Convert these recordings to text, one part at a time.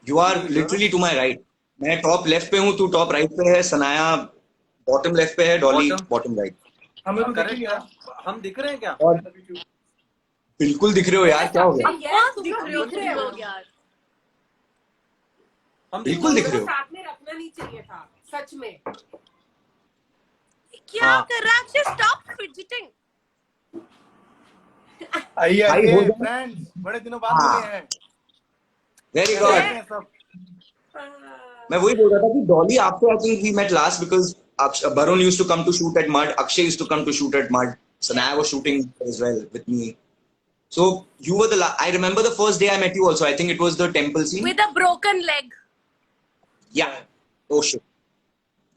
You are literally to my right. मैं top left पे हूँ, तू टॉप राइट पे है, सनाया बॉटम लेफ्ट पे है, डॉली बॉटम राइट। हमें तो दिख क्या? हम दिख रहे हैं क्या? और बिल्कुल दिख रहे हो यार, क्या हो गया? दिख रहे हो यार, हम बिल्कुल दिख रहे हो। साथ में रखना नहीं चाहिए था सच में। क्या कर रहा है? Just stop fidgeting. आइए फ्रेंड्स, बड़े दिनों बाद मिले हैं। Very good. मैं वही बोल रहा था कि डॉली आपसे I think we met last because Barun used to come to shoot at Mud, Akshay used to come to shoot at Mud, Sanaya was shooting as well with me. So you were I remember the first day I met you also. I think it was the temple scene. With a broken leg. Yeah. Oh shit.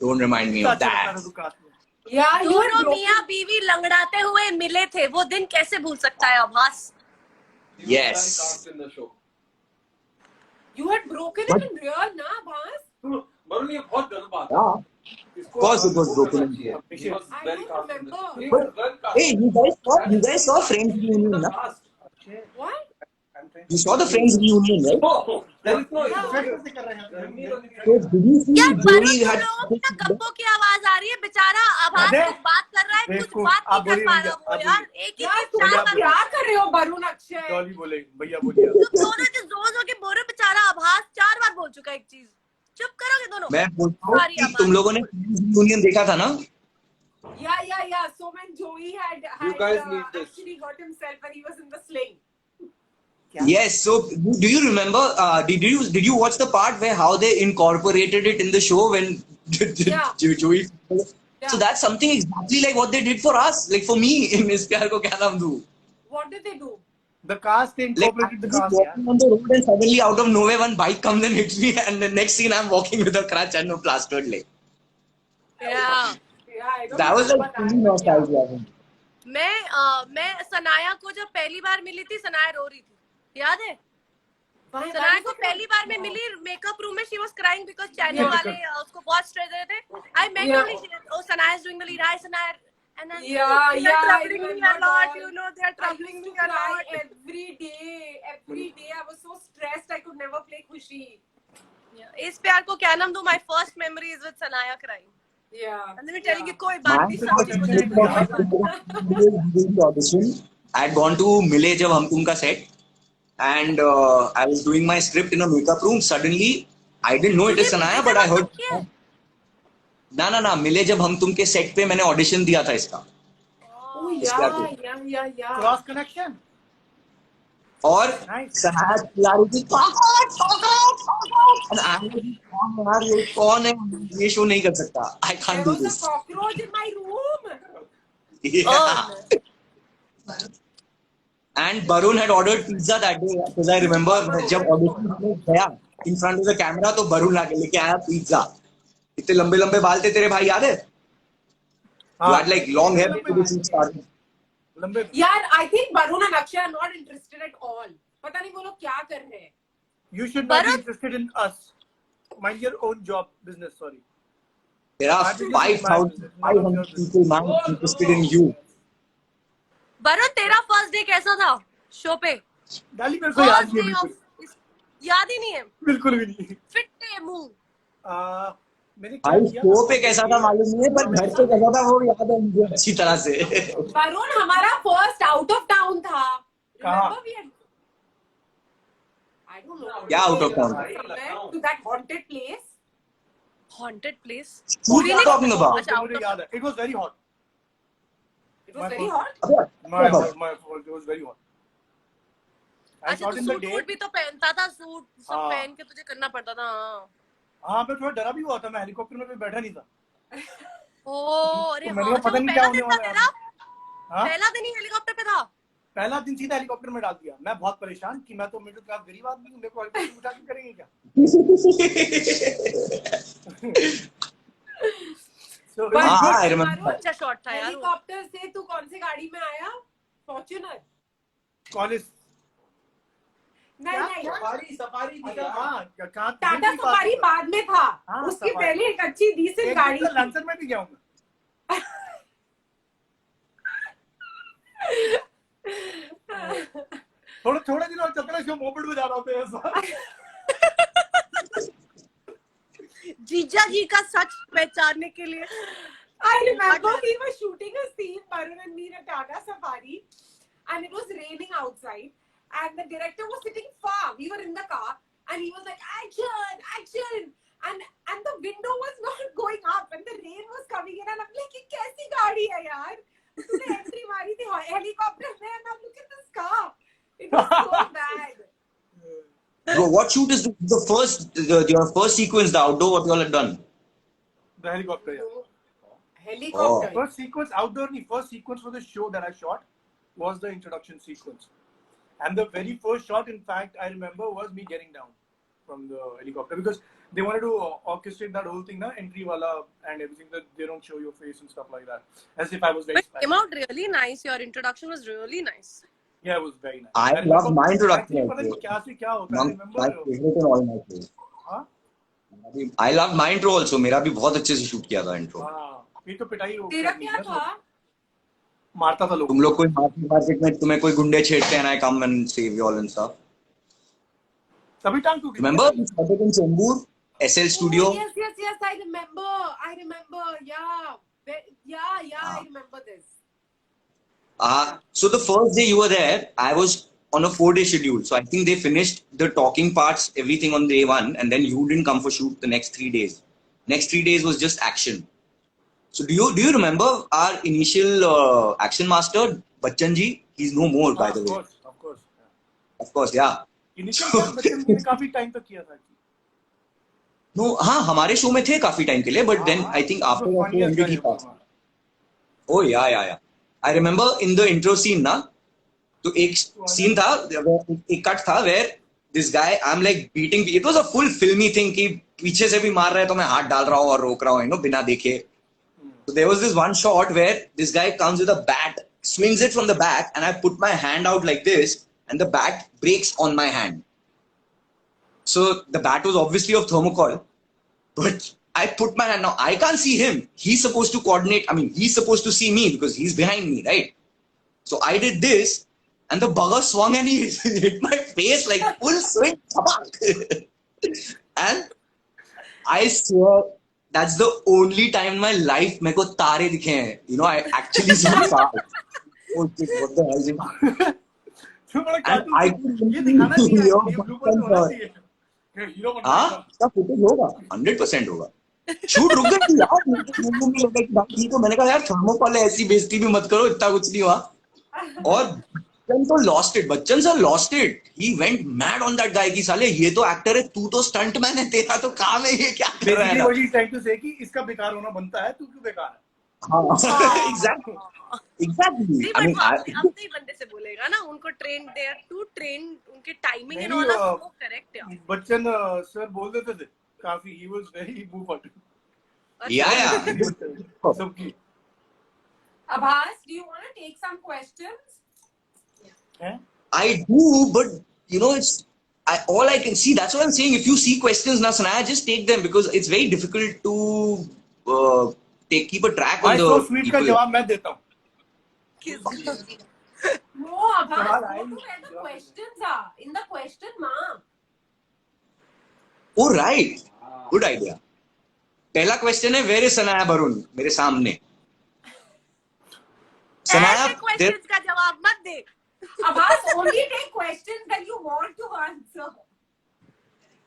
Don't remind me of that. दोनों मियाँ बीवी लंगड़ाते हुए मिले थे, वो दिन कैसे भूल सकता है आभास? Yes. You had broken it in real, ना आभास? वरुण, ये बहुत गलत बात है। Yeah. Of course it was broken in here. I don't remember. Hey, you guys saw Friends reunion, na? What? You saw the Friends reunion, right? There is no So did you see यार Joey Varun, had तुम लोगों को ना गप्पों की आवाज आ रही है, बेचारा आभास कुछ बात कर रहा है, कुछ बात नहीं कर पा रहा वो यार। एक ही चीज तुम चार लोग बार क्या कर रहे हो वरुण अक्षय? डॉली बोले, भैया बोलिए। तुम दोनों जो जोर के बोल रहे हो, बेचारा आभास 4 बार बोल चुका है एक चीज। चुप करोगे दोनों? मैं बोलता हूँ कि तुम लोगों ने Friends reunion देखा था ना? Yeah. So when Joey had You guys need this. actually got himself when he was in the sling. Yes. So do you remember? Did you watch the part where how they incorporated it in the show when Joey? Yeah. So that's something exactly like what they did for us, like for me in Miss Pyar Ko Kya Naam Do. What did they do? The cast Like incorporated the I'm just cast. walking on the road and suddenly out of nowhere one bike comes and hits me, and the next scene I'm walking with a crutch and a plastered leg. Yeah. Yeah, I don't That was remember like that, really but nostalgia. मैं सनाया को जब पहली बार मिली थी, सनाया रो रही थी, याद है? Why Sanaya was को it पहली बार में मिली मेकअप रूम में, she was crying because channel Yeah. वाले उसको बहुत स्ट्रेस दे रहे थे। I met Yeah. only, oh Sanaya is doing the lead, hi Sanaya, and then Yeah, they yeah, are I troubling me a remember lot, all. you know, they are I troubling used me to a cry lot. every day. Every day I was so stressed I could never play Khushi. Yeah. इस प्यार को क्या नाम दूं? My first memory is with Sanaya crying. Yeah. And then telling you कोई बात नहीं, सब ठीक हो जाएगा। audition. I had gone to Mile जब हम तुम का set, and I was doing my script in a makeup room. Suddenly, I didn't know it is Sanaya, but I heard. ना मिले जब हम तुम के सेट पे मैंने ऑडिशन दिया था इसका। Oh yeah. Cross connection. और Nice. सनाया चिल्ला रही थी यार ये कौन है, ये शो नहीं कर सकता, I can't There do was a this. cockroach in my room. And Barun had ordered pizza that day because I remember जब ऑडिशन में गया in front of the camera तो Barun लाके लेके आया पिज्जा। इतने लंबे लंबे बाल थे तेरे भाई, याद है? You had like long hair before the shoot started. Yeah, I think Barun and Akshay are not interested at all. पता नहीं वो लोग क्या कर रहे हैं। You should not be interested in us. Mind your own job, business. Sorry. There are 5,500 people man interested in you. Varun, तेरा first day कैसा था शो पे? डाली मेरे को याद नहीं है बिल्कुल। याद ही नहीं है बिल्कुल भी नहीं। फिट्टे मुंह। मैंने भाई शो पे कैसा था मालूम नहीं है, पर घर पे कैसा था वो याद है मुझे अच्छी तरह से। वरुण, हमारा फर्स्ट आउट ऑफ टाउन था। कहाँ? I don't know. क्या out of town? To that haunted place. Haunted place? What are you talking about? मुझे याद है। It was very hot. It was very hot. My fault. It was very hot. अच्छा, तो suit भी तो पहनता था, सूट सब पहन के तुझे करना पड़ता था। हाँ, मैं थोड़ा डरा भी हुआ था, मैं हेलीकॉप्टर में भी बैठा नहीं था। ओह, अरे हाँ, पता नहीं क्या होने वाला है। पहला दिन ही हेलीकॉप्टर पे था। पहला दिन सीधा हेलीकॉप्टर में डाल दिया। मैं बहुत परेशान कि मैं तो मिडिल क्लास गरीब आदमी हूँ, मेरे को हेलीकॉप्टर उठा के करेंगे क्या? अच्छा शॉट था यार। हेलीकॉप्टर से तू कौन सी गाड़ी में आया? फॉर्च्यूनर? कॉलेज? नहीं, सफारी थी। हाँ, टाटा सफारी बाद में था। उसकी पहले एक अच्छी डिसेंट गाड़ी थी। लंचर में भी गया हूँ। थोड़ा दिन और चलता शो मोपेड में जा रहा था ऐसा। जीजा जी का सच पहचानने के लिए. I remember we were shooting a scene, Varun and me, in a Tata Safari, and it was raining outside, and the director was sitting far. We were in the car, and he was like, "Action, action!" And the window was not going up, and the rain was coming in, and I'm like, "ये कैसी गाड़ी है यार? तूने entry मारी थी helicopter में, and now look at this car." It was so bad. Bro, what shoot is the first, your first sequence, the outdoor, what you all had done? The helicopter, yeah. Helicopter. First sequence outdoor, first sequence for the show that I shot was the introduction sequence. And the very first shot, in fact, I remember was me getting down from the helicopter because they wanted to orchestrate that whole thing, na, entry wala and everything, that they don't show your face and stuff like that. As if I was very But it came out really nice. Your introduction was really nice. Yeah, it was very nice. I love my introduction. Actually, पता नहीं क्या से क्या होता है, I My remember. favorite in all my shows. हाँ? I love my intro also. मेरा भी बहुत अच्छे से shoot किया था intro. हाँ, ये तो पिटाई हो तेरा क्या था? मारता था लोग. तुम लोग कोई मार्केट में तुम्हें कोई गुंडे छेड़ते हैं, and I come and save you all and stuff. तभी टांग टूटी. Remember we started in Chembur, SL Studio. Oh, yes. I remember. Yeah. I remember this. So the first day you were there, I was on a 4-day schedule. So I think they finished the talking parts, everything on day 1, and then you didn't come for shoot the next 3 days. Next 3 days was just action. So do you remember our initial action master, Bachchan ji? He's no more, by the way. Of course. Of course, yeah. Initial Bachchan ने काफी time तक किया था. No, हाँ हमारे show में थे काफी टाइम के लिए, but then I think after that he ended he passed. Oh yeah. I remember in the intro scene ना, तो एक scene था, एक cut था where this guy, I'm like beating. It was a full filmy thing कि पीछे से भी मार रहा है तो मैं हाथ डाल रहा हूँ और रोक रहा हूँ, you know, बिना देखे. So there was this one shot where this guy comes with a bat, swings it from the back, and I put my hand out like this, and the bat breaks on my hand. So the bat was obviously of thermocol, but I put my hand. Now I can't see him. He's supposed to coordinate. I mean, he's supposed to see me because he's behind me, right? So I did this, and the bugger swung and he hit my face like full swing. And I swear, that's the only time in my life मेरे को तारे दिखे हैं. You know, I actually saw stars. Oh shit, what the hell is it? And I ये दिखाना चाहिए. ये blooper तो होना चाहिए. हीरो बनना. हाँ, इसका footage होगा, 100% होगा. शूट रुक गई थी यार, मुझे लगा कि बाकी तो मैंने कहा यार थर्मोकॉल है, ऐसी बेइज्जती भी मत करो, इतना कुछ नहीं हुआ. और बच्चन तो lost it. Bachchan sir lost it. He went mad on that guy कि साले ये तो एक्टर है, तू तो स्टंट मैन है, तेरा तो काम है, ये क्या कर रहा है ना. वही टाइम टू से कि इसका बेकार होना बनता है, तू क्यों बेकार है. Exactly. नहीं, I mean, but अपने ही बंदे से बोलेगा ना, उनको ट्रेन दे टू ट्रेन, उनके timing and all are so correct यार. बच्चन सर बोल देते थे काफी. He was very moved. yeah. सबकी. Abbas, do you want to take some questions? I do, but you know, all I can see. That's what I'm saying. If you see questions, na Sanaya, just take them because it's very difficult to keep a track on the so sweet का people. जवाब मैं देता हूँ. No, Abbas, go to where the questions are. In the question mark. Oh right, good idea. पहला question है, where is Sanaya Barun? मेरे सामने. ऐसे क्वेश्चंस का जवाब मत दे. Abbas, only take questions that you want to answer.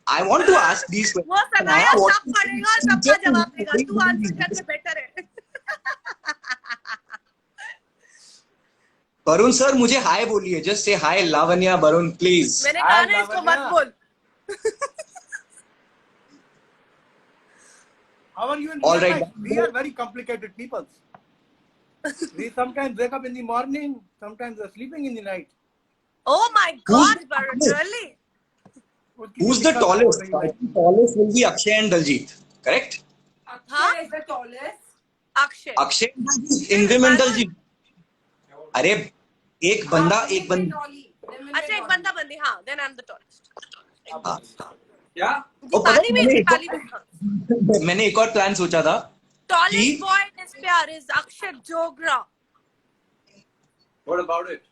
I want to ask these questions. वो सनाया सब पढ़ेगा और सबका जवाब देगा. तू आंसर करके बेटर है. वरुण सर मुझे हाय बोलिए. Just say hi, Lavanya, Barun, please. मैंने कहा ना इसको मत बोल. How are you in All real right. life? We are very complicated people. We sometimes wake up in the morning, sometimes are sleeping in the night. Oh my God, Varun, really? Who's the tallest? I think tallest will be Akshay and Daljit. Correct? Akshay is the tallest. Akshay. Akshay and Daljit. In women Daljit. अरे एक बंदा एक बंदी. अच्छा एक बंदा बंदी. हाँ. Then I'm the tallest. क्या? दीपाली भी. मैंने एक और प्लान सोचा था. Tallest boy in this pair is Akshay Jogra. What about it?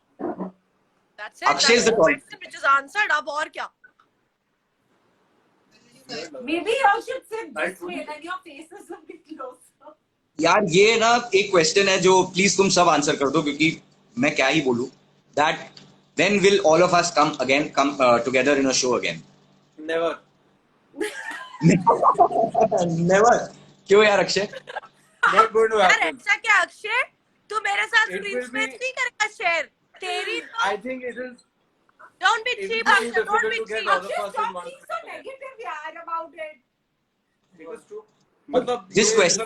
That's it. Akshay is the question which is answered. अब और क्या? Maybe you should sit this way, then your face is a bit closer. यार ये ना एक question है जो please तुम सब आंसर कर दो क्योंकि मैं क्या ही बोलूं. That when will all of us come together in a show again? Never. Never. क्यों यार अक्षय? Not going to यार happen. ऐसा क्या अक्षय, तू मेरे साथ It screen will space be- नहीं करेगा शेयर? तेरी I think it is. Don't be It cheap will be Akshay, don't difficult be to get cheap. all of Akshay, us in stop one. being so negative, yaar, about it. It was true. मतलब this ये- question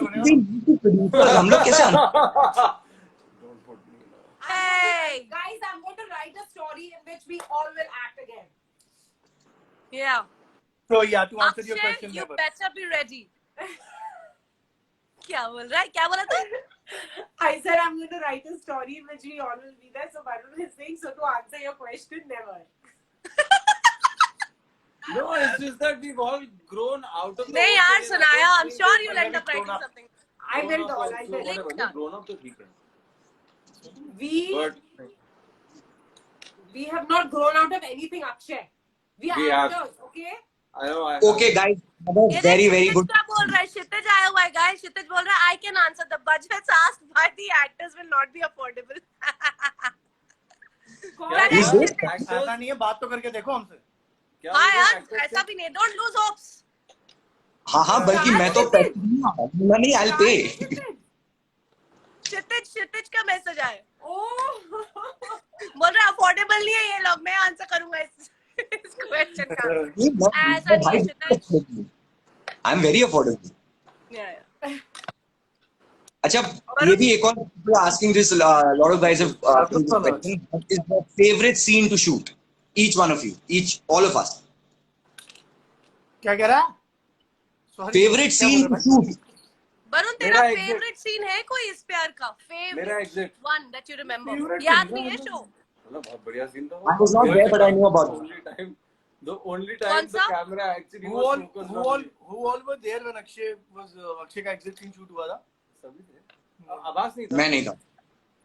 हम लोग कैसे Don't put me now. Hey. Guys, I'm going to write a story in which we all will act again. Yeah. So yeah, to answer your Akshay, question, you never. better be ready. क्या बोल रहा है? क्या बोला था? I said I'm going to write a story in which we all will be there. So Varun is saying, so to answer your question, never. No, it's just that we've all grown out of. the नहीं whole यार thing. सुनाया. I I'm don't sure think you'll we've end up grown writing up. something. I will Grown up all. I also, will. whatever, Done. grown up तो ठीक है. We But have not grown out of anything, Akshay. We are We have. actors, okay? I know. Okay guys, ये very देख, very क्षितिज good. क्या बोल रहा है? क्षितिज आया हुआ है गाइस. क्षितिज बोल रहा है I can answer the budgets asked by the actors will not be affordable. क्या Is हुआ? this- Actors- ऐसा नहीं है, बात तो करके देखो हमसे. क्या हाँ बोल रहे यार हैं actors ऐसा से? भी नहीं. Don't lose hopes. हाँ बल्कि मैं तो नहीं आई पे. क्षितिज का मैसेज आया. Oh. बोल रहा अफोर्डेबल नहीं है ये लोग. मैं आंसर करूंगा इस क्वेश्चन का. ऐसा नहीं है Kshitij. I am very affordable. Yeah, yeah. अच्छा ये भी एक और people are asking this lot of guys have asked this question. What is your favorite scene to shoot? Each one of you, all of us. क्या कह रहा है? Sorry, Favorite क्या scene बोल to रहा है? shoot. वरुण तेरा मेरा exit. फेवरेट सीन है कोई इस प्यार का? मेरा favourite exit. One that you remember. Favorite याद scene, नहीं है हाँ, शो? मतलब बहुत बढ़िया सीन था. I was not there, but I knew about it. The only कौन time the सा? camera actually Who was all focused who on all me. who all were there when Akshay का exit scene shoot हुआ था? सभी थे. आवाज नहीं था. मैं नहीं था.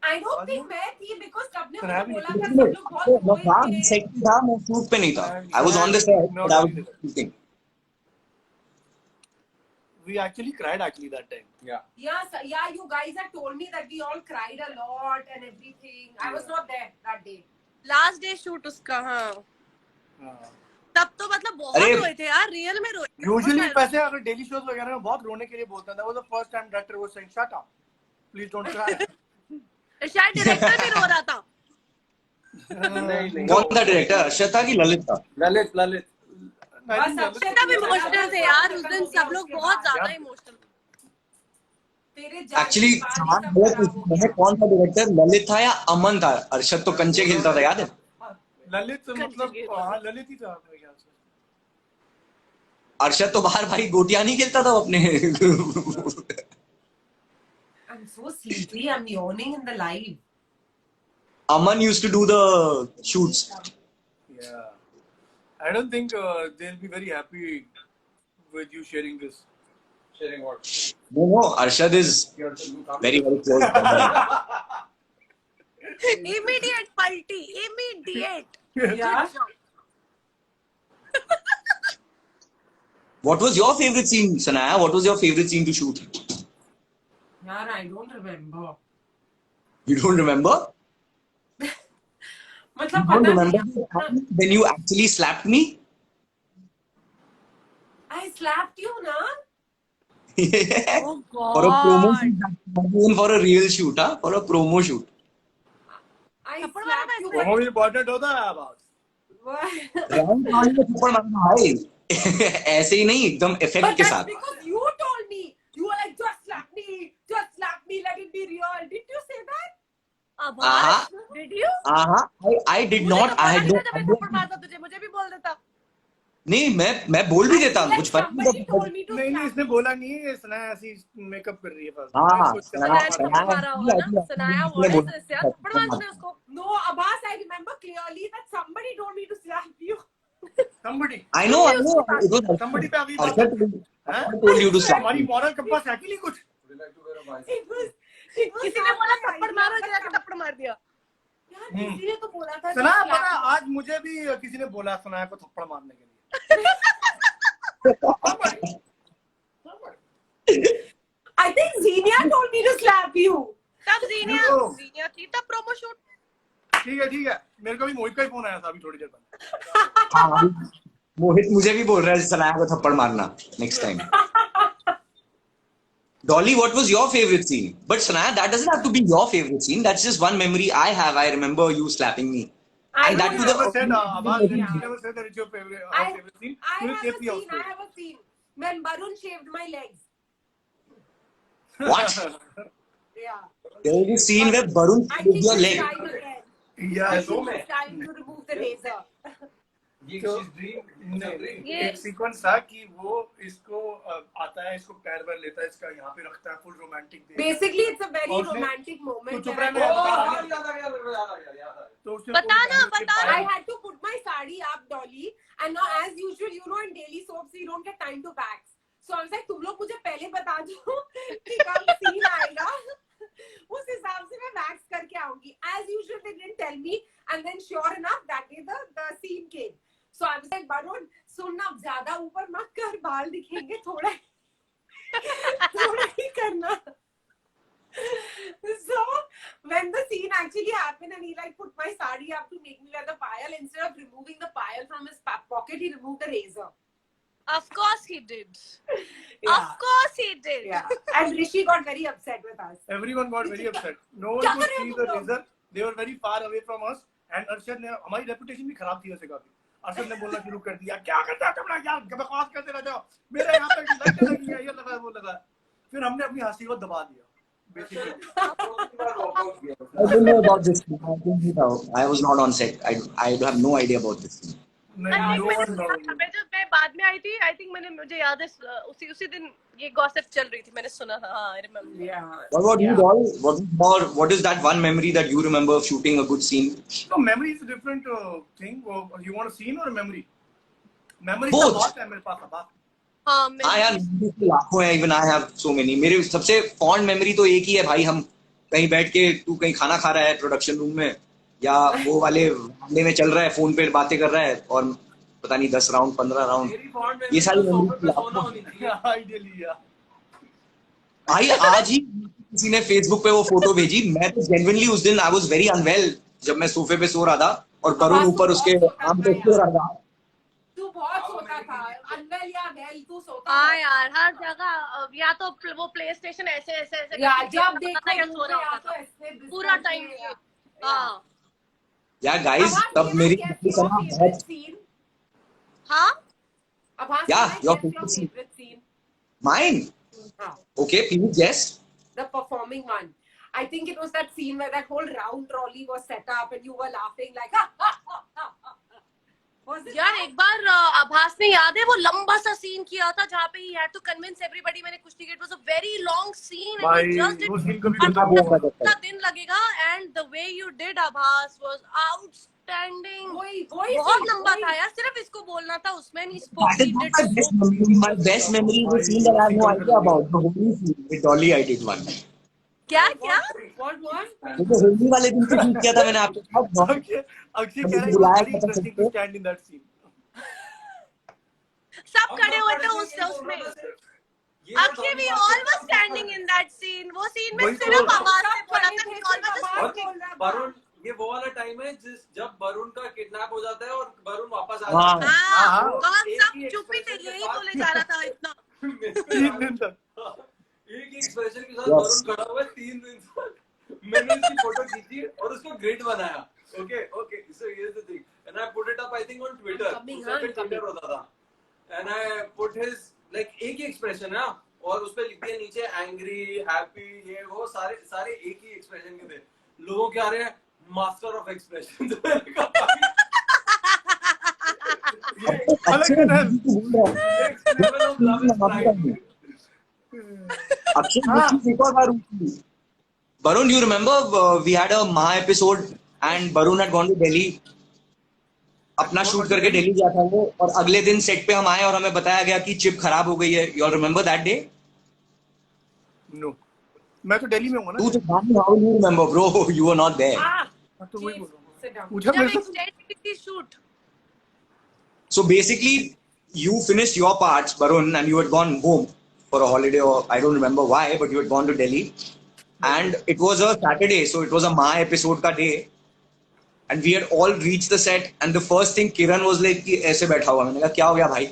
I don't think मैं थी because सबने सुना मुझे भी बोला नहीं. था सब लोग बहुत मैं था, रोए थे. set पे था, मैं shoot पे नहीं था. I was on the set, but I was shooting. We actually cried that time. Yeah. Yeah, you guys had told me that we all cried a lot and everything. I was not there that day. Last day shoot उसका. हाँ हाँ. तब तो मतलब बहुत अरे- रोए थे यार. रियल में रोए थे. Usually बहुत वैसे अगर डेली शोज वगैरह में बहुत रोने के लिए बोलता था. That was the first time director was saying shut up, please don't cry. सारे- शायद डायरेक्टर भी रो रहा था. नहीं. कौन था डायरेक्टर? अर्शद था कि ललित था? ललित. I think बस सब इमोशनल थे यार उस दिन. सब लोग बहुत ज्यादा इमोशनल. तेरे जाने एक्चुअली के बाद ही सब खराब हो मैंने गया. कौन सा डायरेक्टर, ललित था या अमन था? अर्शद तो कंचे खेलता था, याद है? ललित मतलब हाँ ललित ही था मेरे ख्याल से. अर्शद तो बाहर भाई गोटियां नहीं खेलता था अपने. I'm so sleepy. I'm yawning in the live. Aman used to do the shoots. Yeah. I don't think they'll be very happy with you sharing this. Sharing what? No, Arshad is very close. Immediate palti. Immediate. Yeah. What was your favorite scene, Sanaya? What was your favorite scene to shoot? Yaar, I don't remember. You don't remember? You मतलब don't पता remember नहीं. when you actually slapped me? I slapped you, na? Oh For a promo God. shoot, not even for a real shoot, huh? For a promo shoot. I थप्पड़ मारा slapped था you. इसने? वो भी important होता है आवाज. Round round में थप्पड़ मारना भाई. ऐसे ही नहीं, एकदम इफेक्ट But के that's साथ. because you told me. You were like, just slap me, let it be real. Didn't you say that? आभास. Did you? I did मुझे not. तो I had बोला no. नहीं था जब मैं थप्पड़ मारता तुझे. मुझे भी बोल देता. नहीं, मैं बोल भी देता. Like कुछ फर्क नहीं somebody told पड़ता. me to नहीं slap इसने you. बोला नहीं है. ये सनाया ऐसी मेकअप कर रही है बस. हाँ, सनाया ने थप्पड़ मारा होगा ना. सनाया what is this यार? थप्पड़ मार तूने उसको. No, Abbas, I remember clearly that somebody told me to slap you. Somebody. I know. It was Somebody पे अभी बात Arshad told you to slap हमारी me. moral compass है कि नहीं कुछ? Would you like to wear a mask? It was किसी ने बोला not my थप्पड़ idea, मारो. but जाके थप्पड़ मार दिया. यार किसी ने तो बोला था सना just पता slap आज मुझे भी किसी ने बोला सनाया को थप्पड़ मारने के लिए. I think Xenia told me to slap you. तब जीनिया थी तब प्रोमो शूट. ठीक है. मेरे को भी मोहित का ही फोन आया था अभी थोड़ी देर पहले. हाँ, मोहित मुझे भी बोल रहा है सनाया को थप्पड़ मारना next time. Dolly, what was your favorite scene? But Sanaya, that doesn't have to be your favorite scene. That's just one memory I have. I remember you slapping me. And that You to never said, the Abbas, you never said that it's your favorite scene. I You have kept me a off scene. I have a scene when Barun shaved my legs. what? Yeah. There is a scene where Barun I shaved think your it's leg. time again. Yeah, I think it's time to remove the razor. एक sequence था कि वो इसको आता है, इसको पैर पर लेता है, इसका यहाँ पे रखता है, full romantic. Basically, it's a very और उसने- romantic moment. चुप and I- रहना है, तो उसने बता ना, पूरी बता पायल- I had to put my sari up, Dolly, and now as usual, you know, in daily soaps, we don't get time to wax. So I was like, तुम लोग मुझे पहले बता दो कि कब scene आएगा. उस हिसाब से मैं wax करके आऊंगी. As usual, they didn't tell me, and then sure enough, that day the scene came. So I was like, Barun, सुन ना, ज्यादा ऊपर मत कर, बाल दिखेंगे, थोड़ा ही करना. So when the scene actually happened and he like put my sari up to make me wear the payal, instead of removing the payal from his pocket, he removed the razor. Of course he did. Yeah. Of course he did. Yeah. And Rishi got very upset with us. Everyone got very upset. No one क्या could कर रहे हो see तुम the लोग? razor. They were very far away from us. And Arshad ने हमारी reputation भी खराब थी वैसे काफी. अरशद ने बोलना शुरू कर दिया, क्या करता है तुमने, क्या बकवास करते रहते हो, मेरे यहाँ पे लाइट लगी है, ये लगा है, वो लगा है. फिर हमने अपनी हंसी को दबा दिया. Basically. I don't know about this. I was not on set. I have no idea about this. नहीं, no one knows. मैं बाद में आई थी, आई थिंक मुझे याद है उसी दिन ये गॉसिप चल रही थी, मैंने सुना था. हाँ, I remember. Yeah. What about you, Doll? What is that one memory that you remember of shooting a good scene? So memory is a different thing. You want a scene or a memory? Memory Both. तो बहुत है मेरे पास. अब हाँ, हाँ यार, लाखों है. Even I have so many. मेरे सबसे fond memory तो एक ही है भाई. हम कहीं बैठ के, तू कहीं खाना खा रहा है प्रोडक्शन रूम में, या वो वाले वाले में चल रहा है, फोन पे बातें कर रहा है, और पता नहीं 10 राउंड 15 राउंड, ये सारी memory ideally, yeah. भाई आज ही किसी ने फेसबुक पे वो फोटो भेजी. मैं तो जेन्युइनली उस दिन आई वाज वेरी अनवेल, जब मैं सोफे पे सो रहा था और वरुण ऊपर उसके आम पे सो रहा था. तू बहुत सोता था, अनवेल या वेल, तू सोता हाँ था. यार, हर जगह या तो वो प्ले स्टेशन ऐसे या जब पता देखो नहीं क्या सो रहा होता था पूरा टाइम. हाँ या गाइस, तब मेरी बहुत scene. हाँ. Abhas, Yeah, guess your your favorite scene. favorite scene. mine. हाँ. Okay, please guess. The performing one. I think it was that scene where that whole round trolley was set up and you were laughing like ha ha ha ha. Was it यार that? एक बार आभास ने याद है वो लंबा सा scene किया था जहाँ पे he had to convince everybody. मैंने कुछ ticket, was a very long scene and भाई he just did वो scene कभी हाँ, खत्म वो हुआ. कितना दिन लगेगा, and the way you did Abhas was outstanding. वही बहुत scene, लंबा वही. था यार, सिर्फ इसको बोलना था उसमें, and he spoke. That is He not did my best memory. My best memory is the scene that I have no idea about. The holy scene with Dolly. I did one. क्या What? तो होली वाले दिन से shoot किया था मैंने आपके साथ. अक्षय कह रहा है बुलाया very था interesting सबको. to stand in that scene. सब खड़े हुए थे उसमें. Akshay, we all were standing in that scene. वो scene में वही सिर्फ तो. आवाज से बोला था खड़े थे, कि all was सिर्फ आवाज बोल रहा था. वरुण, ये वो वाला टाइम है जब वरुण का किडनैप हो जाता है और वरुण वापस आ हाँ. जाता है. हाँ, हाँ. वहाँ एक सब ही चुप ही थे, expression यही के बोले साथ- जा रहा था इतना. 3 दिन तक. एक ही एक्सप्रेशन के साथ Yes. वरुण खड़ा हुआ है 3 दिन तक. मैंने उसकी फोटो खींची और उसको ग्रिड बनाया. Okay, so here's the thing, and I put it up I think on Twitter. Coming, उस पे Twitter होता था, and I put his like एक ही एक्सप्रेशन है और उस पे लिख दिया नीचे एंग्री, हैप्पी, ये वो सारे एक ही एक्सप्रेशन के थे. लोगों के आ रहे हैं मास्टर ऑफ एक्सप्रेशन. अच्छे अलग है. Akshay, एक और बार हुई. Varun, you remember we had a Maha episode and Varun had gone to Delhi. अपना शूट करके दिल्ली गया था वो, और अगले दिन सेट पे हम आए और हमें बताया गया कि चिप खराब हो गई है. You all remember that day? No. मैं तो दिल्ली में हूँ ना. तू तो how you remember, bro? You were not there. तो वही बोल रहा हूँ. Sit down. पूछा जब मेरे से. extend की थी shoot. So basically, you finished your parts, Barun, and you had gone home for a holiday, or I don't remember why, but you had gone to Delhi. And it was a Saturday, so it was a Ma episode ka day. And we had all reached the set, and the first thing Kiran was like कि ऐसे बैठा हुआ. मैंने कहा क्या हो गया भाई?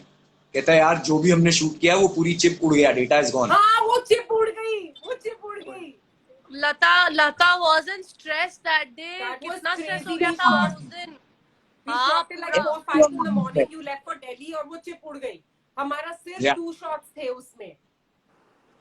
कहता है यार जो भी हमने शूट किया वो पूरी चिप उड़ गया, डेटा इज गॉन. हाँ वो चिप उड़ गई. Lata wasn't stressed that day. That was कितना stress हो crazy. गया था और उस दिन. We हाँ, shot it like पूरा. 4-5 in the morning. You left for Delhi और वो चिप उड़ गई. हमारा सिर्फ Yeah. 2 shots थे उसमें.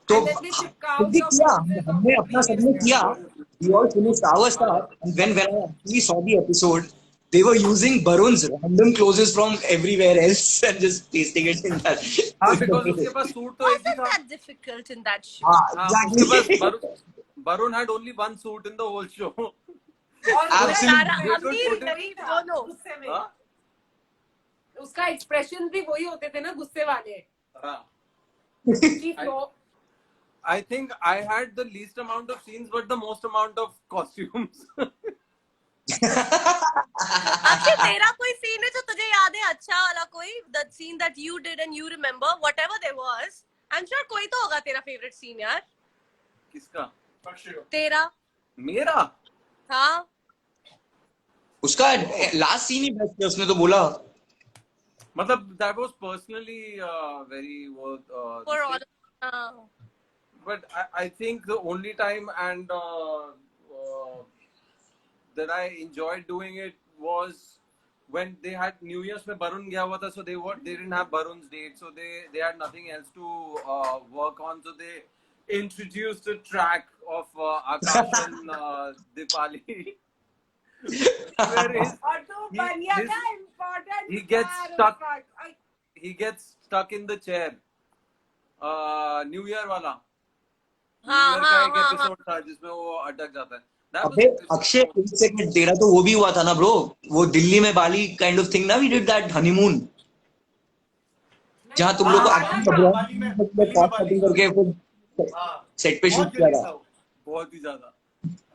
तो And then they चिपकाओ भी your किया, poses हमने of अपना the सबने previous किया. episode. We all finished our stuff, and when I actually saw the episode, they were using Barun's random clothes from everywhere else and just pasting it in that. हाँ, because उसके पास suit तो एक ही Wasn't था. that difficult in that show? हाँ, हाँ, उसके exactly. Pass Barun had only one suit in the whole show. और Absolutely. सारा They could अमीर put it- गरीब दोनों. गुस्से में. हाँ? उसका एक्सप्रेशन भी वही होते थे ना गुस्से वाले. हाँ. Chief I- Law. I think I had the least amount of scenes, but the most amount of costumes. Akshay तेरा कोई सीन है जो तुझे याद है अच्छा वाला कोई the scene that you did and you remember whatever there was I'm sure कोई तो होगा तेरा favorite scene यार किसका? तेरा मेरा? हाँ उसका लास्ट सीन ही बेस्ट है, उसने तो बोला. मतलब that was personally very for all but I think the only time and that I enjoyed doing it was when they had New Year's में Barun गया हुआ था, so they didn't have Barun's date, so they had nothing else to work on, so they introduced a track of Akash and Dipali. Where और तो बनिया his- का important he gets part stuck. उसका. I- he gets stuck in the chair. New Year वाला. हाँ, New Year का हाँ, एक हाँ, एपिसोड था जिसमें वो अटक जाता है. That अबे was- अक्षय एक सेकंड, तेरा तो वो भी हुआ था ना ब्रो, वो दिल्ली में बाली काइंड ऑफ थिंग ना, वी डिड दैट हनीमून जहाँ तुम लोग को हाँ, एक्टिंग बाली में कॉस्ट कटिंग करके फिर हाँ, सेट पे शूट बहुत किया जल्दी था. था वो. बहुत ही ज्यादा.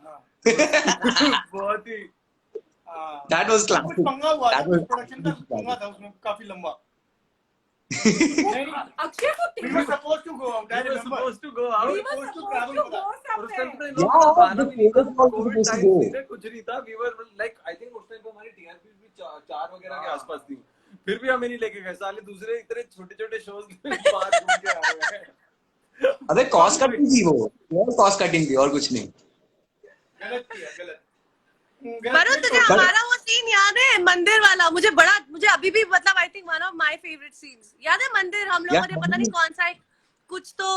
हाँ. बहुत ही. हाँ. That was कुछ classic. पंगा हुआ था, That was प्रोडक्शन का पंगा था उसमें काफी लंबा. अक्षय को We were supposed to go out. I We were remember. supposed to go out. We were supposed to supposed travel to for go that. और उस टाइम somewhere. पे इन लोगों Yeah, को बहाना the भी नहीं था. focus was Covid supposed to time go. थी ना, कुछ नहीं था. We were like I think उस टाइम पे हमारी TRP भी 4 वगैरह के आसपास थी. फिर भी हमें नहीं लेके गए. साले दूसरे इतने छोटे-छोटे शोज बाहर घूम के आ रहे हैं. अबे कॉस्ट कटिंग थी वो कॉस्ट कटिंग थी और कुछ नहीं. गलत किया, गलत. वरुण तुझे हमारा वो सीन याद है मंदिर वाला मुझे अभी भी मतलब I think one of my favourite scenes याद है मंदिर हम लोगों ने पता नहीं कौन सा कुछ तो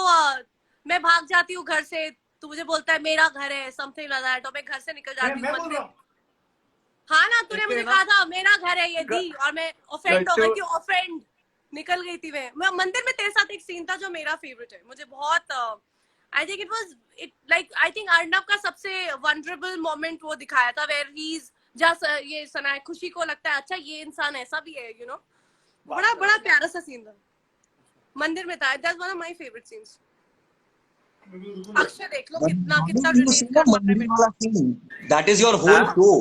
मैं भाग जाती हूँ घर से तू मुझे बोलता है मेरा घर है समथिंग लाइक दैट और मैं घर से निकल जाती हूँ मैं बोल मंदिर रहा हूँ. हाँ ना तूने मुझे कहा था मेरा घर है ये दी और मैं ऑफेंड हो गई थी ऑफेंड निकल गई थी मैं मंदिर में तेरे साथ एक सीन था जो मेरा फेवरेट है मुझे बहुत I think it like I think Arnab का सबसे वनरेबल मोमेंट वो दिखाया था वेयर ही इज जस्ट ये सना खुशी को लगता है अच्छा ये इंसान ऐसा भी है यू नो बड़ा प्यारा सा सीन था मंदिर में था that's one of my favourite scenes Akshay देख लो कितना relate कर पा रहे हैं। मंदिर वाला scene. That is your whole show.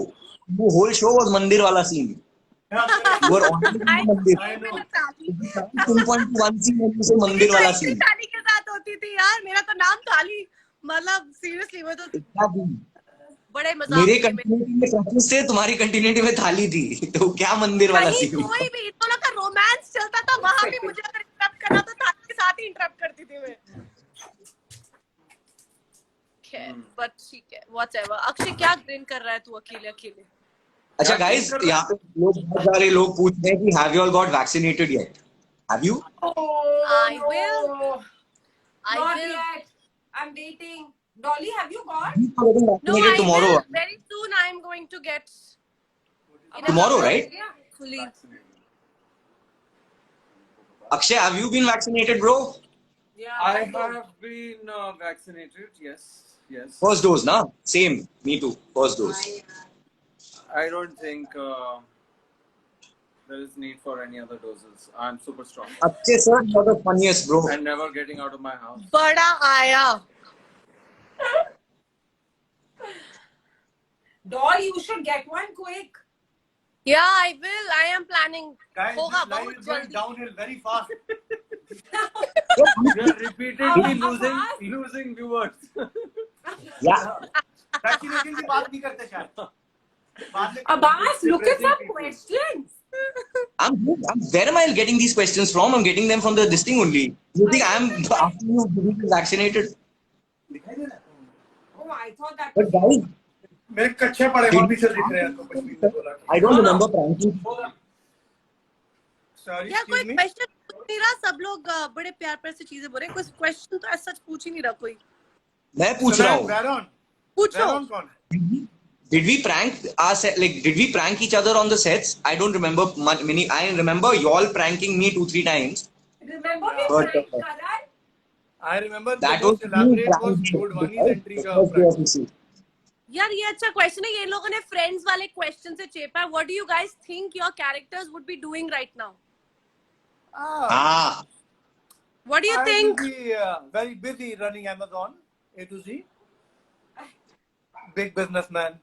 The whole show was मंदिर वाला scene. You were on I मंदिर. know, मैं ताली 2.1 scene में से मंदिर वाला scene. ताली के साथ होती थी यार मेरा तो नाम ताली मतलब सीरियसली वो तो Exactly. बड़े मजाक मेरे थे मेरे। कंटिन्यूटी में प्रैक्टिस थे, तुम्हारी कंटिन्यूटी में थाली थी. तो क्या मंदिर वाला कहीं सीन? कोई भी इतना का रोमांस चलता था वहां भी मुझे अगर इंटरप्ट करना तो ताली के साथ ही इंटरप्ट करती थी मैं बट ठीक है व्हाटएवर अक्षय क्या ग्रिन कर रहा है तू अकेले अच्छा गाइस, यहाँ पे लोग बहुत सारे लोग पूछ रहे हैं कि have you all got vaccinated yet? Have you? I will. I Not will yet. I'm waiting. Dolly, have you got? no I tomorrow. will very soon I am going to get in a Tomorrow, couple of right? days, fully Akshay, have you been vaccinated, bro? Yeah. I have been vaccinated. Yes. First dose, na? Same. Me too. First dose. I don't think there is need for any other doses. I'm super strong Akshay sir, you're the funniest, bro. and never getting out of my house. बड़ा आया Doll, you should get one quick. Yeah, I will. I am planning. Guys, होगा this life बहुत is going जल्दी. downhill very fast. We are repeatedly Abbas. losing viewers. Yeah. Vaccination की बात नहीं करते शायद. बाद में Abbas, look at some people. questions. Where am I getting these questions from? I'm getting them from this thing only. You think I'm asking you to be vaccinated? दिखाई दे रहा है? Oh, I thought that But guys, मेरे कच्चे पड़े mummy से दिख रहे हैं तो कुछ भी नहीं बोला. I don't remember pranking. Sorry, यार कोई excuse me. क्वेश्चन पूछ नहीं रहा. सब लोग बड़े प्यार प्यार से चीजें बोल रहे हैं. कोई क्वेश्चन तो ऐसा सच पूछ ही नहीं रहा कोई. मैं पूछ रहा हूँ. Baron. पूछो. Baron कौन है? Did we prank did we prank each other on the sets? I don't remember many. I remember y'all pranking me 2-3 times. Remember we But, pranked Karan? I remember That the was most elaborate was me good one pranking. entry का First day prank. of the scene. यार ये अच्छा question है. ये लोगों ने friends वाले question से चेपा है. What do you guys think your characters would be doing right now? Ah. What do you I will think? be very busy running Amazon A to Z. Big businessman.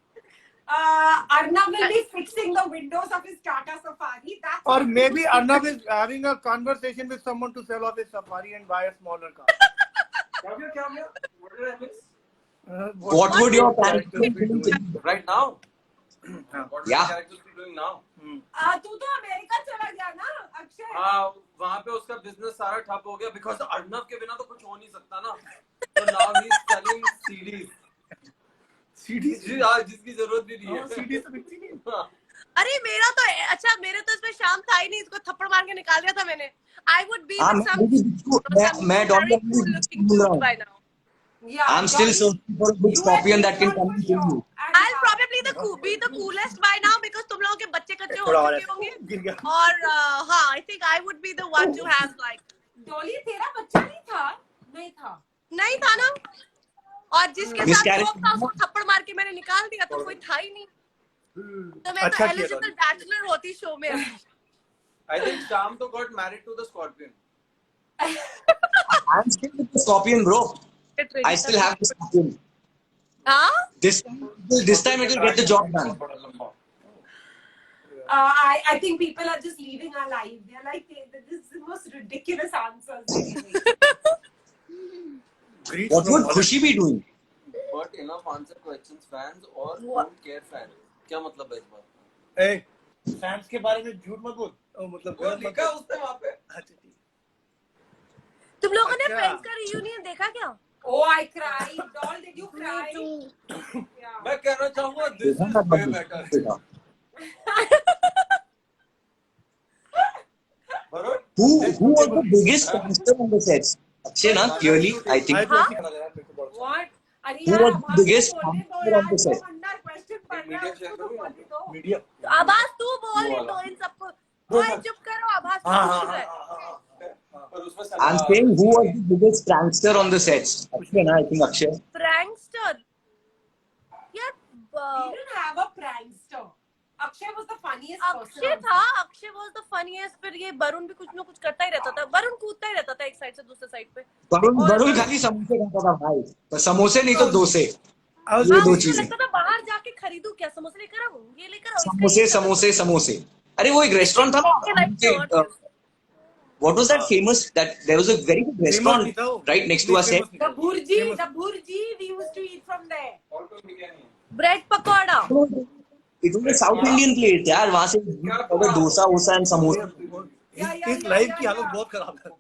Arnab will be fixing the windows of his Tata Safari. That's Or maybe Arnab is having a conversation with someone to sell off his Safari and buy a smaller car. क्या गया? What did I miss? What would your characters character be doing? Right now? हाँ. What would Yeah. the characters be doing now? तू तो America चला गया ना अक्षय. हाँ, वहाँ पे उसका बिजनेस सारा ठप हो गया बिकॉज अर्नब के बिना तो कुछ हो नहीं सकता ना. तो now he is selling CDs. CDs. जिसकी जरूरत भी नहीं है. CDs तो बिकती नहीं. हाँ. अरे मेरा तो अच्छा मेरे तो इसमें शाम था ही नहीं. इसको थप्पड़ मार के निकाल दिया था मैंने. I would be हाँ, with some मैं don't very know cool looking dude by now. Yeah, I'm still searching for a good you scorpion and that can Nissan come for and kill sure. you. And, I'll probably be the coolest by now because तुम लोगों के बच्चे कच्चे हो थोड़ा और चुके होंगे. गिर गया. और हाँ, I think I would be the one to have like Dolly तेरा बच्चा नहीं था? नहीं था. नहीं था ना. और जिसके Miss साथ Carrot- जोक था उसको थप्पड़ मार के मैंने निकाल दिया तो कोई था ही नहीं. तो मैं अच्छा तो किया एलिजिबल Dolly. बैचलर होती शो में. I think Sham to got married to the scorpion. I'm still with the scorpion, bro. I still have the scorpion. हाँ. This time it will get the job done. I think people are just leaving our life. They're like, this is the most ridiculous answers. Greets What from would Holland. Khushi be doing? But enough answer questions fans or What? don't care fans. क्या मतलब है इस बात का? Hey, fans के बारे में झूठ मत बोल. मतलब वो गलत मत लिखा बोल. उसने वहाँ पे. अच्छा, ठीक. तुम लोगों ने अच्छा. फ्रेंड्स का रियूनियन देखा क्या? Oh, I cried. Doll, did you cry? Me too. Yeah. मैं कहना चाहूँगा this is way better. Varun? Who was the biggest prankster on the sets? Akshay, na? Clearly, I think. I तो ऐसे ही खड़ा रहा, मेरे को बहुत. What? अरे Who यार, was आवाज the biggest तो बोलने दो prankster यार, on the set? अंडा question पढ़ रहा है, Media उसको share तो करूँ? बोलने दो. मीडिया. आभास तू बोल दो इन सबको. ओए चुप करो आभास. तू हाँ, चुप है. और उसमें I'm saying who was the biggest prankster on the sets? Akshay, na? I think Akshay. Prankster. यार We didn't have a prankster. Akshay was the funniest person. Akshay था. Akshay was the funniest. फिर ये वरुण भी कुछ ना कुछ करता ही रहता था. वरुण कूदता ही रहता था एक साइड से दूसरे साइड पे. वरुण खाली समोसे खाता था भाई. तो समोसे नहीं तो डोसे. I was ये हाँ, दो मुझे चीजें. लगता था बाहर जाके खरीदूं क्या. समोसे लेकर आऊं. ये लेकर आऊं. समोसे समोसे समोसे. अरे वो एक रेस्टोरेंट था ना. What was that famous? That there was a very good restaurant right next to our set. The Burji, we used to eat from there. और कोई मीडिया नहीं है. Bread pakora. It was a South Indian place यार. वहाँ से dosa वोसा and समोसे. इस live की हालत बहुत खराब है.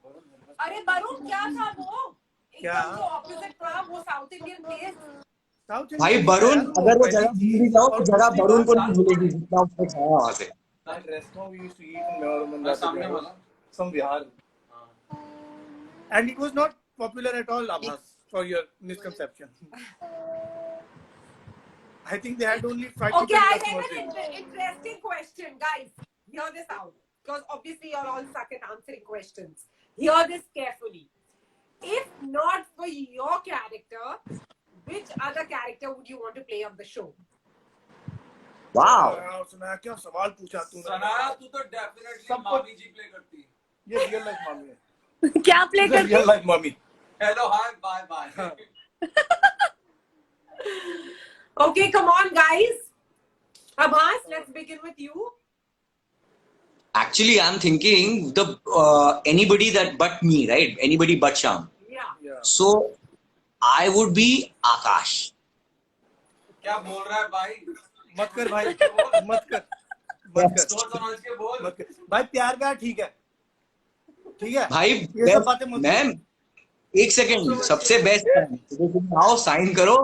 अरे वरुण क्या था वो? क्या? एकदम जो opposite था वो South Indian place. भाई वरुण अगर वो जगह भूल भी जाओ तो जगह वरुण को नहीं भूलेगी जितना उसने खाया वहाँ से. That restaurant we used to eat in Naraman, मैं सामने वाला. some Bihar. And it was not popular at all, Abbas, for your misconception. I think they had only 5 to Okay, 10 I customers. have an interesting question, guys. Hear this out. Because obviously you're all stuck at answering questions. Hear this carefully. If not for your character, which other character would you want to play on the show? Wow. सुना क्या सवाल पूछा तूने? सनाया तू तो definitely मामी जी play करती. ये रियल लाइफ मम्मी है. क्या प्ले करती? Real life mummy. Hello hi bye bye. Okay, come on, guys. Abbas, let's begin with you. Actually, I'm thinking the anybody that but me, right? Anybody but Sham. Yeah. Yeah. So I would be Akash. क्या बोल रहा है भाई? मत कर भाई, मत कर, मत कर, सोच समझ के बोल। मत कर भाई। प्यार प्यार ठीक है, ठीक है भाई ये सब बातें मत मैम, एक सेकंड, सबसे बेस्ट आओ, साइन करो,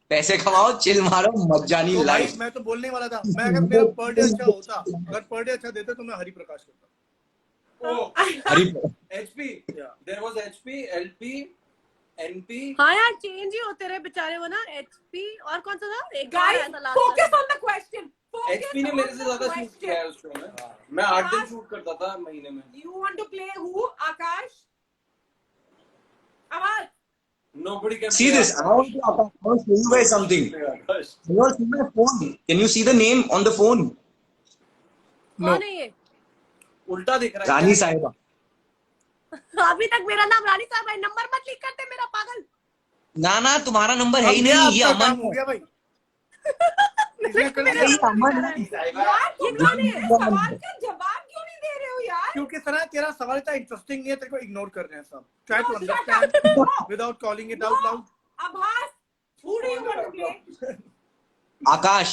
पैसे कमाओ, चिल मारो, मजानी तो भाई लाइफ। मैं तो बोलने वाला था, मैं अगर मेरा पर डे अच्छा होता, अगर पर डे अच्छा देते तो मैं हरि प्रकाश करता। ओ हरी HP, Yeah. there was HP, LP, NP. हाँ यार चेंज ही होते रहे बेचारे वो ना HP और कौन सा था एक और Guys, आया था last focus वाला। on the question. Focus HP ने on मेरे से the ज्यादा शूट question. किया है उस शो में। मैं 8 दिन शूट करता था महीने में। You want to play who? Akash? Amal? Nobody can See play this. I want to show you guys something. Akash. You all see my phone. Can you see the name on the phone? कौन है ये? उल्टा दिख रहा है। रानी साहिबा। अभी तक मेरा नाम रानी साहब है, नंबर मत लिख करते मेरा पागल। ना तुम्हारा नंबर है ही अब नहीं, ये आपका काम अमन हो है। गया भाई। इसने कर मेरे दिया। ये अमन है। यार तुम लोग मेरे सवाल का जवाब क्यों नहीं दे रहे हो यार? क्योंकि सना तेरा सवाल इतना इंटरेस्टिंग नहीं है, तेरे को इग्नोर कर रहे हैं सब। Try to understand without calling it out loud. Abbas, who do you want to play? Akash,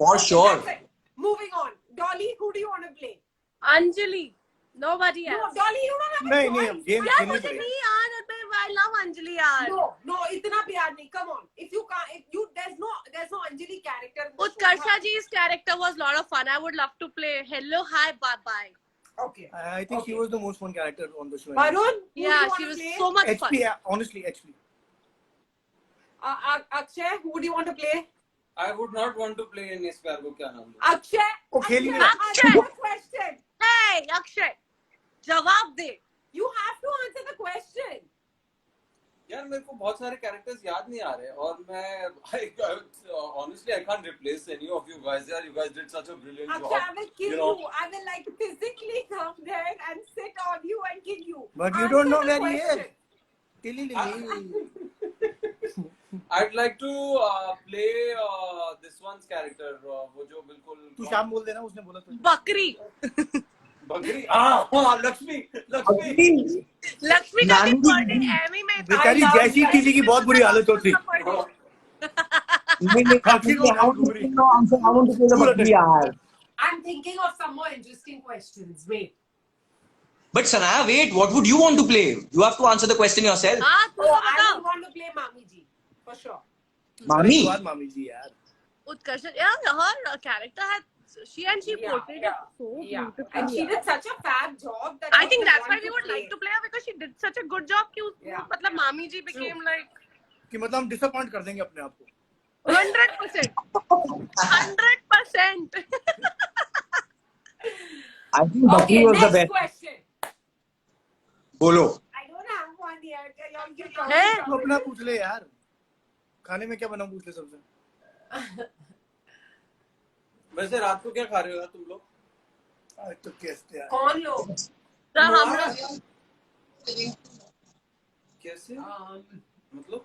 for sure. That's it. Moving on. Dolly, who do you want to play? Anjali, nobody No, else। Dolly, you don't have a नहीं choice. नहीं, game यार खेलनी मुझे पड़ेगी। नहीं यार, I love Anjali यार। No, इतना प्यार नहीं. Come on. If you can't, there's no Anjali character. in the show. Utkarsha ji's character was a lot of fun. I would love to play. Hello, hi, bye bye. Okay. I think she was the most fun character on the show. Varun, who do you Yeah, want she to was play? so much fun. HP, honestly, HP. Akshay, who do you want to play? I would not want to play in इस प्यार को क्या नाम दूं? Akshay. वो खेल ही नहीं रहा। Answer the question. Hey, Akshay, जवाब दे। You have to answer the question. यार मेरे को बहुत सारे कैरेक्टर्स याद नहीं आ रहे और मैं honestly I can't replace any of you guys. यार you guys did such a brilliant Akshay, job. I will kill You you. know. I will like physically come there and sit on you and kill you. But you Answer don't know the where he question. is. Tilly. I'd like to play this one's character वो जो बिल्कुल तू शाम बोल देना, उसने बोला तो। बकरी। बकरी हाँ लक्ष्मी लक्ष्मी का भी बर्थडे एमी में था। बेचारी जैसी टीली की बहुत बुरी हालत होती। I'm thinking of some more interesting questions. Wait. But Sanaya, wait, what would you want to play? You have to answer the question yourself. हाँ तू Oh, तो I बता। would want to play Mami Ji for sure. Mami? मामी जी यार। उत्कर्ष यार her character had she Yeah, portrayed yeah, it so Yeah. beautifully. And she did such a fab job that I think would that's why want we to would play. like to play her because she did such a good job कि Yeah. मतलब मामी जी became like कि मतलब हम disappoint कर देंगे अपने आप को। 100%. 100%. I think Bakri Okay, was the next best. question. बोलो। I don't have one yet. Y'all keep talking. है? तू अपना पूछ ले यार। खाने में क्या बनाऊं पूछ ले सबसे। वैसे रात को क्या खा रहे हो यार तुम लोग? आज तो कैसे यार। कौन लोग? तो हम लोग कैसे मतलब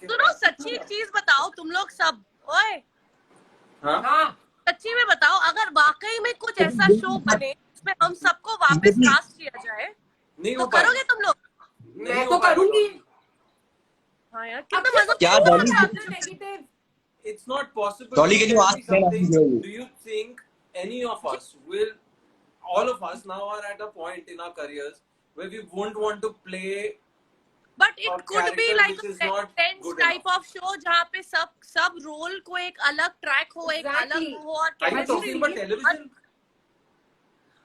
सुनो सच्ची एक चीज बताओ तुम लोग सब ओए हाँ हाँ. सच्ची में बताओ अगर वाकई में कुछ ऐसा शो बने जिसमें हम सबको वापस कास्ट किया जाए नहीं तो हो करोगे तुम लोग? मैं तो करूंगी. हाँ यार कितना मजा क्या Dolly? Negative. It's not possible. Dolly, can you Tell ask me when I something. hear you? Do you think any of us will, all of us now are at a point in our careers where we won't want to play but और it could be character like which is not tense good type of show जहाँ पे सब role को एक अलग track हो एक Exactly. अलग हो और Are you chemistry talking about television?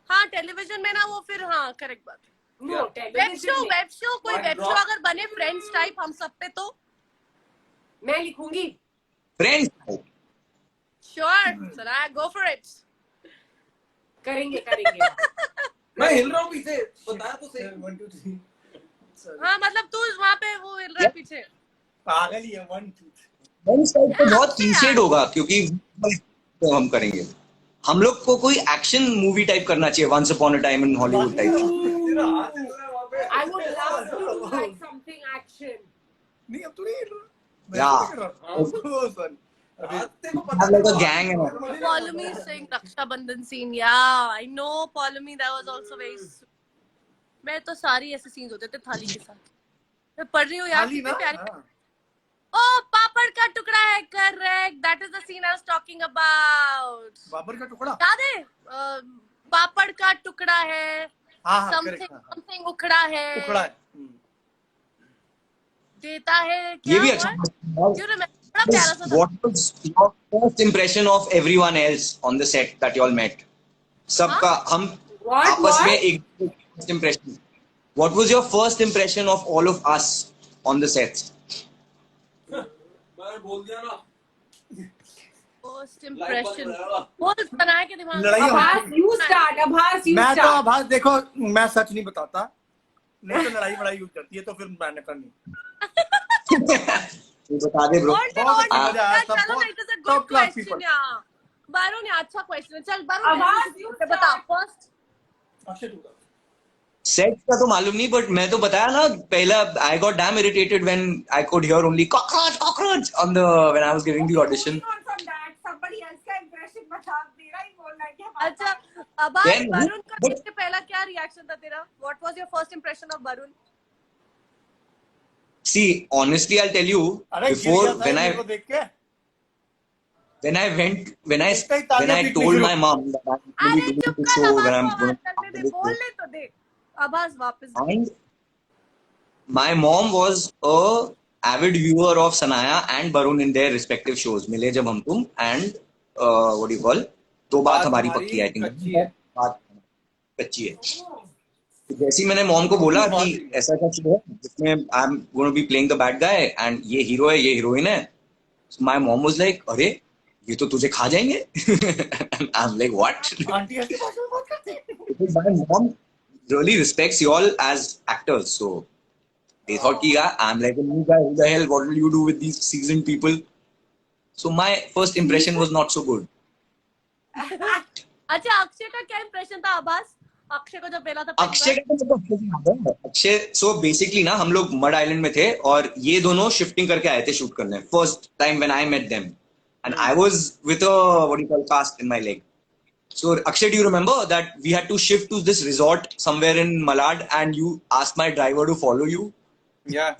हाँ टेलीविजन में ना वो फिर हाँ करेक्ट बात No, Yeah. television. Web show कोई Mic वेब शो drop. अगर बने फ्रेंड्स टाइप हम सब पे तो मैं लिखूंगी. Friends. Sure sir go for it करेंगे. मैं हिल रहा हूँ पीछे बताया तो सही 1 2 3 हाँ मतलब तू वहाँ पे वो हिल रहा है पीछे पागल ही है 1 2 Friends टाइप तो बहुत क्लीशेड होगा क्योंकि तो हम करेंगे। हम लोग को कोई एक्शन मूवी टाइप करना चाहिए, once upon a time in Hollywood type. तेरा हाथ हिल रहा है वहाँ पे। I would love to do like something action. नहीं अब तो नहीं हिल रहा। Yeah. मैं सॉरी तेरे को have like a gang and all. Polumi Singh Rakshabandhan scene. Yeah, I know Polumi. That was also very. मैं तो सारी ऐसे सीन्स होते थे थाली के साथ. मैं पढ़ रही हूँ यार थाली कितने ना? प्यारे. हाँ. Oh, पापड़ का टुकड़ा है. Correct. That is the scene I was talking about. Babar का टुकड़ा. याद है? पापड़ का टुकड़ा है. हाँ हाँ Something correct, हाँ. something उखड़ा है. टुकड़ा है. देता है ये क्या भी हुआ? अच्छा. You remember? बड़ा प्यारा सा था. What was your first impression of everyone else on the set that you all met? सबका हम आपस में एक first impression. What was your first impression of all of us on the set? मैं बोल दिया ना. First impression. बोल बनाया के दिमाग. लड़ाई हो- Abhas, you start. Abhas, you मैं तो start. आभास देखो मैं सच नहीं बताता नहीं तो लड़ाई यूज करती है तो फिर मैंने करनी. तू बता दे bro. Hold it, बहुत hold it. मजा आया, सब चलो बहुत it is a top good class question people. यार. बारून यार अच्छा question है. चल बारून. आवाज you बता start. first. अक्षय तू बता. सेट का तो मालूम नहीं बट मैं तो बताया ना पहला I got damn irritated when I could hear only cockroach on the when I was giving the audition. Moving on from that, somebody else का impression बता. मेरा ही बोलना है क्या? अच्छा अबाज Then who- बारून का but- इससे पहला क्या रिएक्शन था तेरा? What was your first impression of Barun? See, honestly, I'll tell you अरे before गिर गया था मेरे को देख के. when I इसका ही तालियां पीटने told शुरू. my mom that I'm अरे really चुप doing the कर show when आवाज I'm को going आवाज करने दे. to बोलने तो दे. आवाज वापस. and my mom was a avid viewer of Sanaya and Barun in their respective shows. मिले जब हम तुम and what do you call? तो बात हमारी पक्की है I think. कच्ची है. बात कच्ची है. तो जैसे ही मैंने मॉम को बोला कि ऐसा ऐसा शो है जिसमें I am going to be playing the bad guy and ये हीरो है ये हीरोइन है. माय मॉम वाज लाइक अरे ये तो तुझे खा जाएंगे. I am like what. Aunty ऐसी भाषा में बात करती है. Because my mom really respects you all as actors, so they thought कि yeah, I'm like a new guy. Who the hell? What will you do with these seasoned people? So my first impression was not so good. अच्छा अक्षय का क्या impression था आवाज? अक्षय को जब पहला था पहली अक्षय बार? का तो अच्छे से याद है. अक्षय सो बेसिकली ना हम लोग मड आइलैंड में थे और ये दोनों शिफ्टिंग करके आए थे शूट करने. First time when I met them and I was with a what do you call cast in my leg. So Akshay, do you remember that we had to shift to this resort somewhere in Malad and you asked my driver to follow you? Yeah.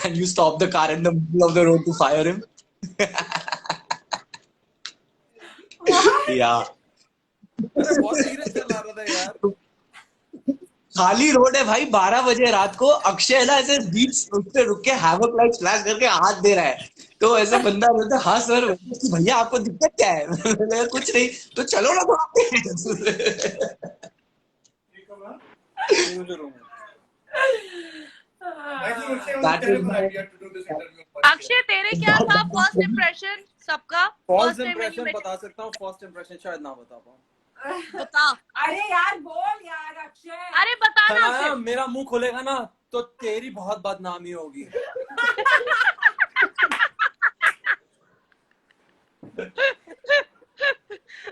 And you stopped the car in the middle of the road to fire him? Yeah. अरे बहुत serious चला रहा था यार. खाली road है भाई 12 बजे रात को. अक्षय ना ऐसे बीच पे रुक के हैवक लाइक स्लैश करके हाथ दे रहा है. तो ऐसा बंदा बोलता हाँ सर भैया आपको दिक्कत क्या है. मैंने कहा, कुछ नहीं तो चलो ना अक्षय तेरे क्या था फर्स्ट इंप्रेशन सबका? First time when you impression met- बता सकता हूँ. फर्स्ट इंप्रेशन शायद ना बता पाऊँ. बता. अरे यार बोल यार अक्षय. अरे बता ना सनाया, अक्षय. मेरा मुंह खोलेगा ना तो तेरी बहुत बदनामी होगी.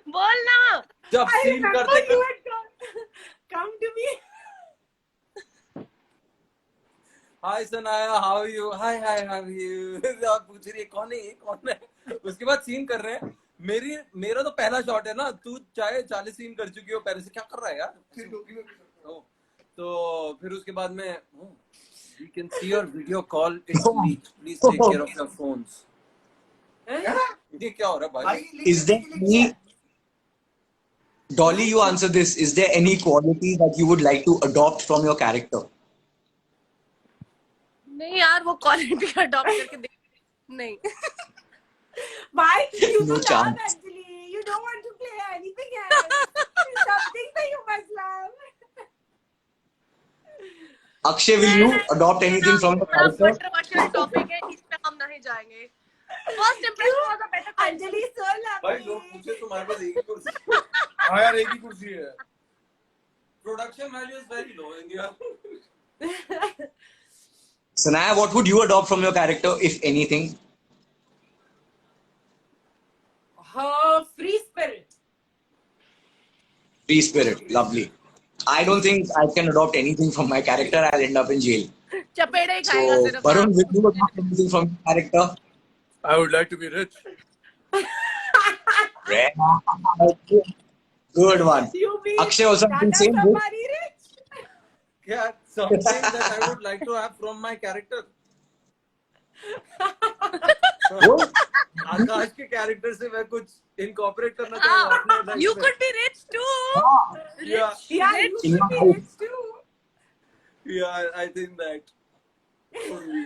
बोल ना. जब I सीन remember करते you had come to me. Hi Sanaya how are you. Hi hi how are you. आप पूछ रही है कौन है ये कौन है. उसके बाद सीन कर रहे हैं. मेरा तो पहला शॉट है ना. तू चाहे 40 सीन कर चुकी हो पहले से. क्या कर रहा है यार. ओ, तो फिर उसके बाद में we can see your video call. It's leaked. Please take care of your phones. ये क्या हो रहा है भाई. Is there any Dolly, you answer this. Is there any quality that you would like to adopt from your character? नहीं यार वो quality adopt करके देख. नहीं. Why? You No do love chance. Anjali. You don't want to play anything else. Something that you must love. Akshay, will you adopt anything from your character? Controversial topic है इस पे हम नहीं जाएंगे. First impression was a better Anjali is so भाई लोग lovely. पूछे तुम्हारे पास एक ही कुर्सी. हाँ यार एक ही कुर्सी है. Production value is very low in India. Sanaya, what would you adopt from your character, if anything? Her free spirit. Free spirit, lovely. I don't think I can adopt anything from my character. I'll end up in jail. चपेड़े ही खाएगा So, सिर्फ. Varun, will you adopt anything from your character? I would like to be rich. Good one. You mean Akshay also Tata thinks same way. Safari rich? Yeah, something that I would like to have from my character. What? आकाश के character से मैं कुछ incorporate करना चाहूंगा अपने life You में. could be rich too. Yeah. Yeah, you Rich. should be rich too. Yeah, I think that. Only.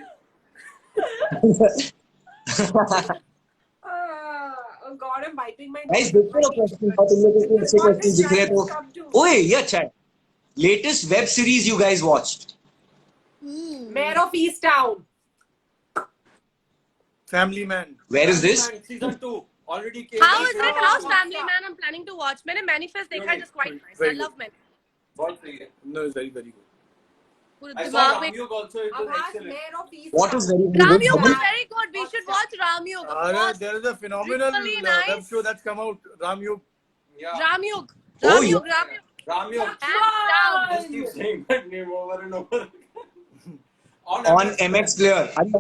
Oh God, I'm wiping my. Guys, देखो ना question और तुम लोगों को अच्छे questions दिख रहे हैं तो ओए ये अच्छा है. Latest web series you guys watched? Mayor of Easttown. Family Man. Where is this? Season 2 already came. How is out. it? How's Family Man? I'm planning to watch. मैंने manifest देखा है, just quite nice. I Very love Manifest. बहुत सही है. No, it's very, very good. पूरे I saw दिमाग में. Ramyug also. It was Abhas, excellent. Mayor of Easttown. What is very good? Ramyug was Abhi? very good. We should watch Ramyug. Of Alright, course. there is a phenomenal Really web nice. show that's come out. Ramyug. Yeah. Ramyug. Oh, Ramyug. yeah. Ramyug. Ramyug. Hands down. Just keep saying that name over and over. On MX Player. अरे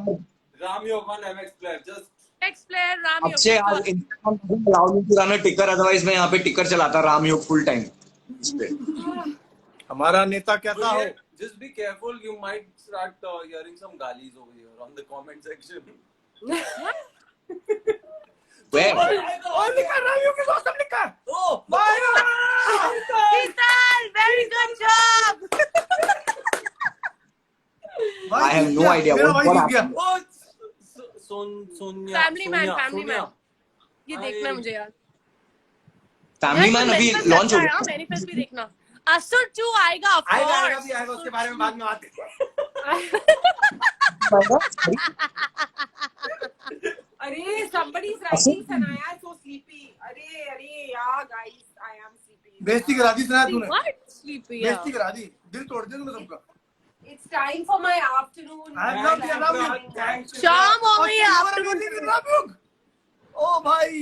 Ramyug on MX Player. Just Next player Ramyug. Akshay आज Instagram doesn't allow me to run a ticker, otherwise मैं यहाँ पे ticker चलाता रामयोग full time. इस पे. हमारा नेता कहता हो. just be careful. You might start hearing some galis over here on the comment section. Where? और लिखा रामयोग के दोस्त सब लिखा. Oh, Vital, very good job. I have no idea मेरा what भाई जीत happened. गया. oh, Sonia. Family Man, Sonia, Family Sonia. Man. ये देखना है मुझे यार. Family Man अभी launch हो गया. मैनिफेस्ट भी देखना. असुर 2 आएगा of आएगा course. भी आएगा उसके बारे में बाद में बात करेंगे. Arey, somebody's writing Sanaya so sleepy. Arey, yeah, guys, I am sleepy. बेइज्जती करा दी सुना तूने. What? Sleepy. Yeah. बेइज्जती करा दी. दिल तोड़ दिया तूने सबका. It's time for my afternoon. I love the Ramyug. Thanks. शाम हो गई है और afternoon. तुम्हारा रामयोग. ओ भाई.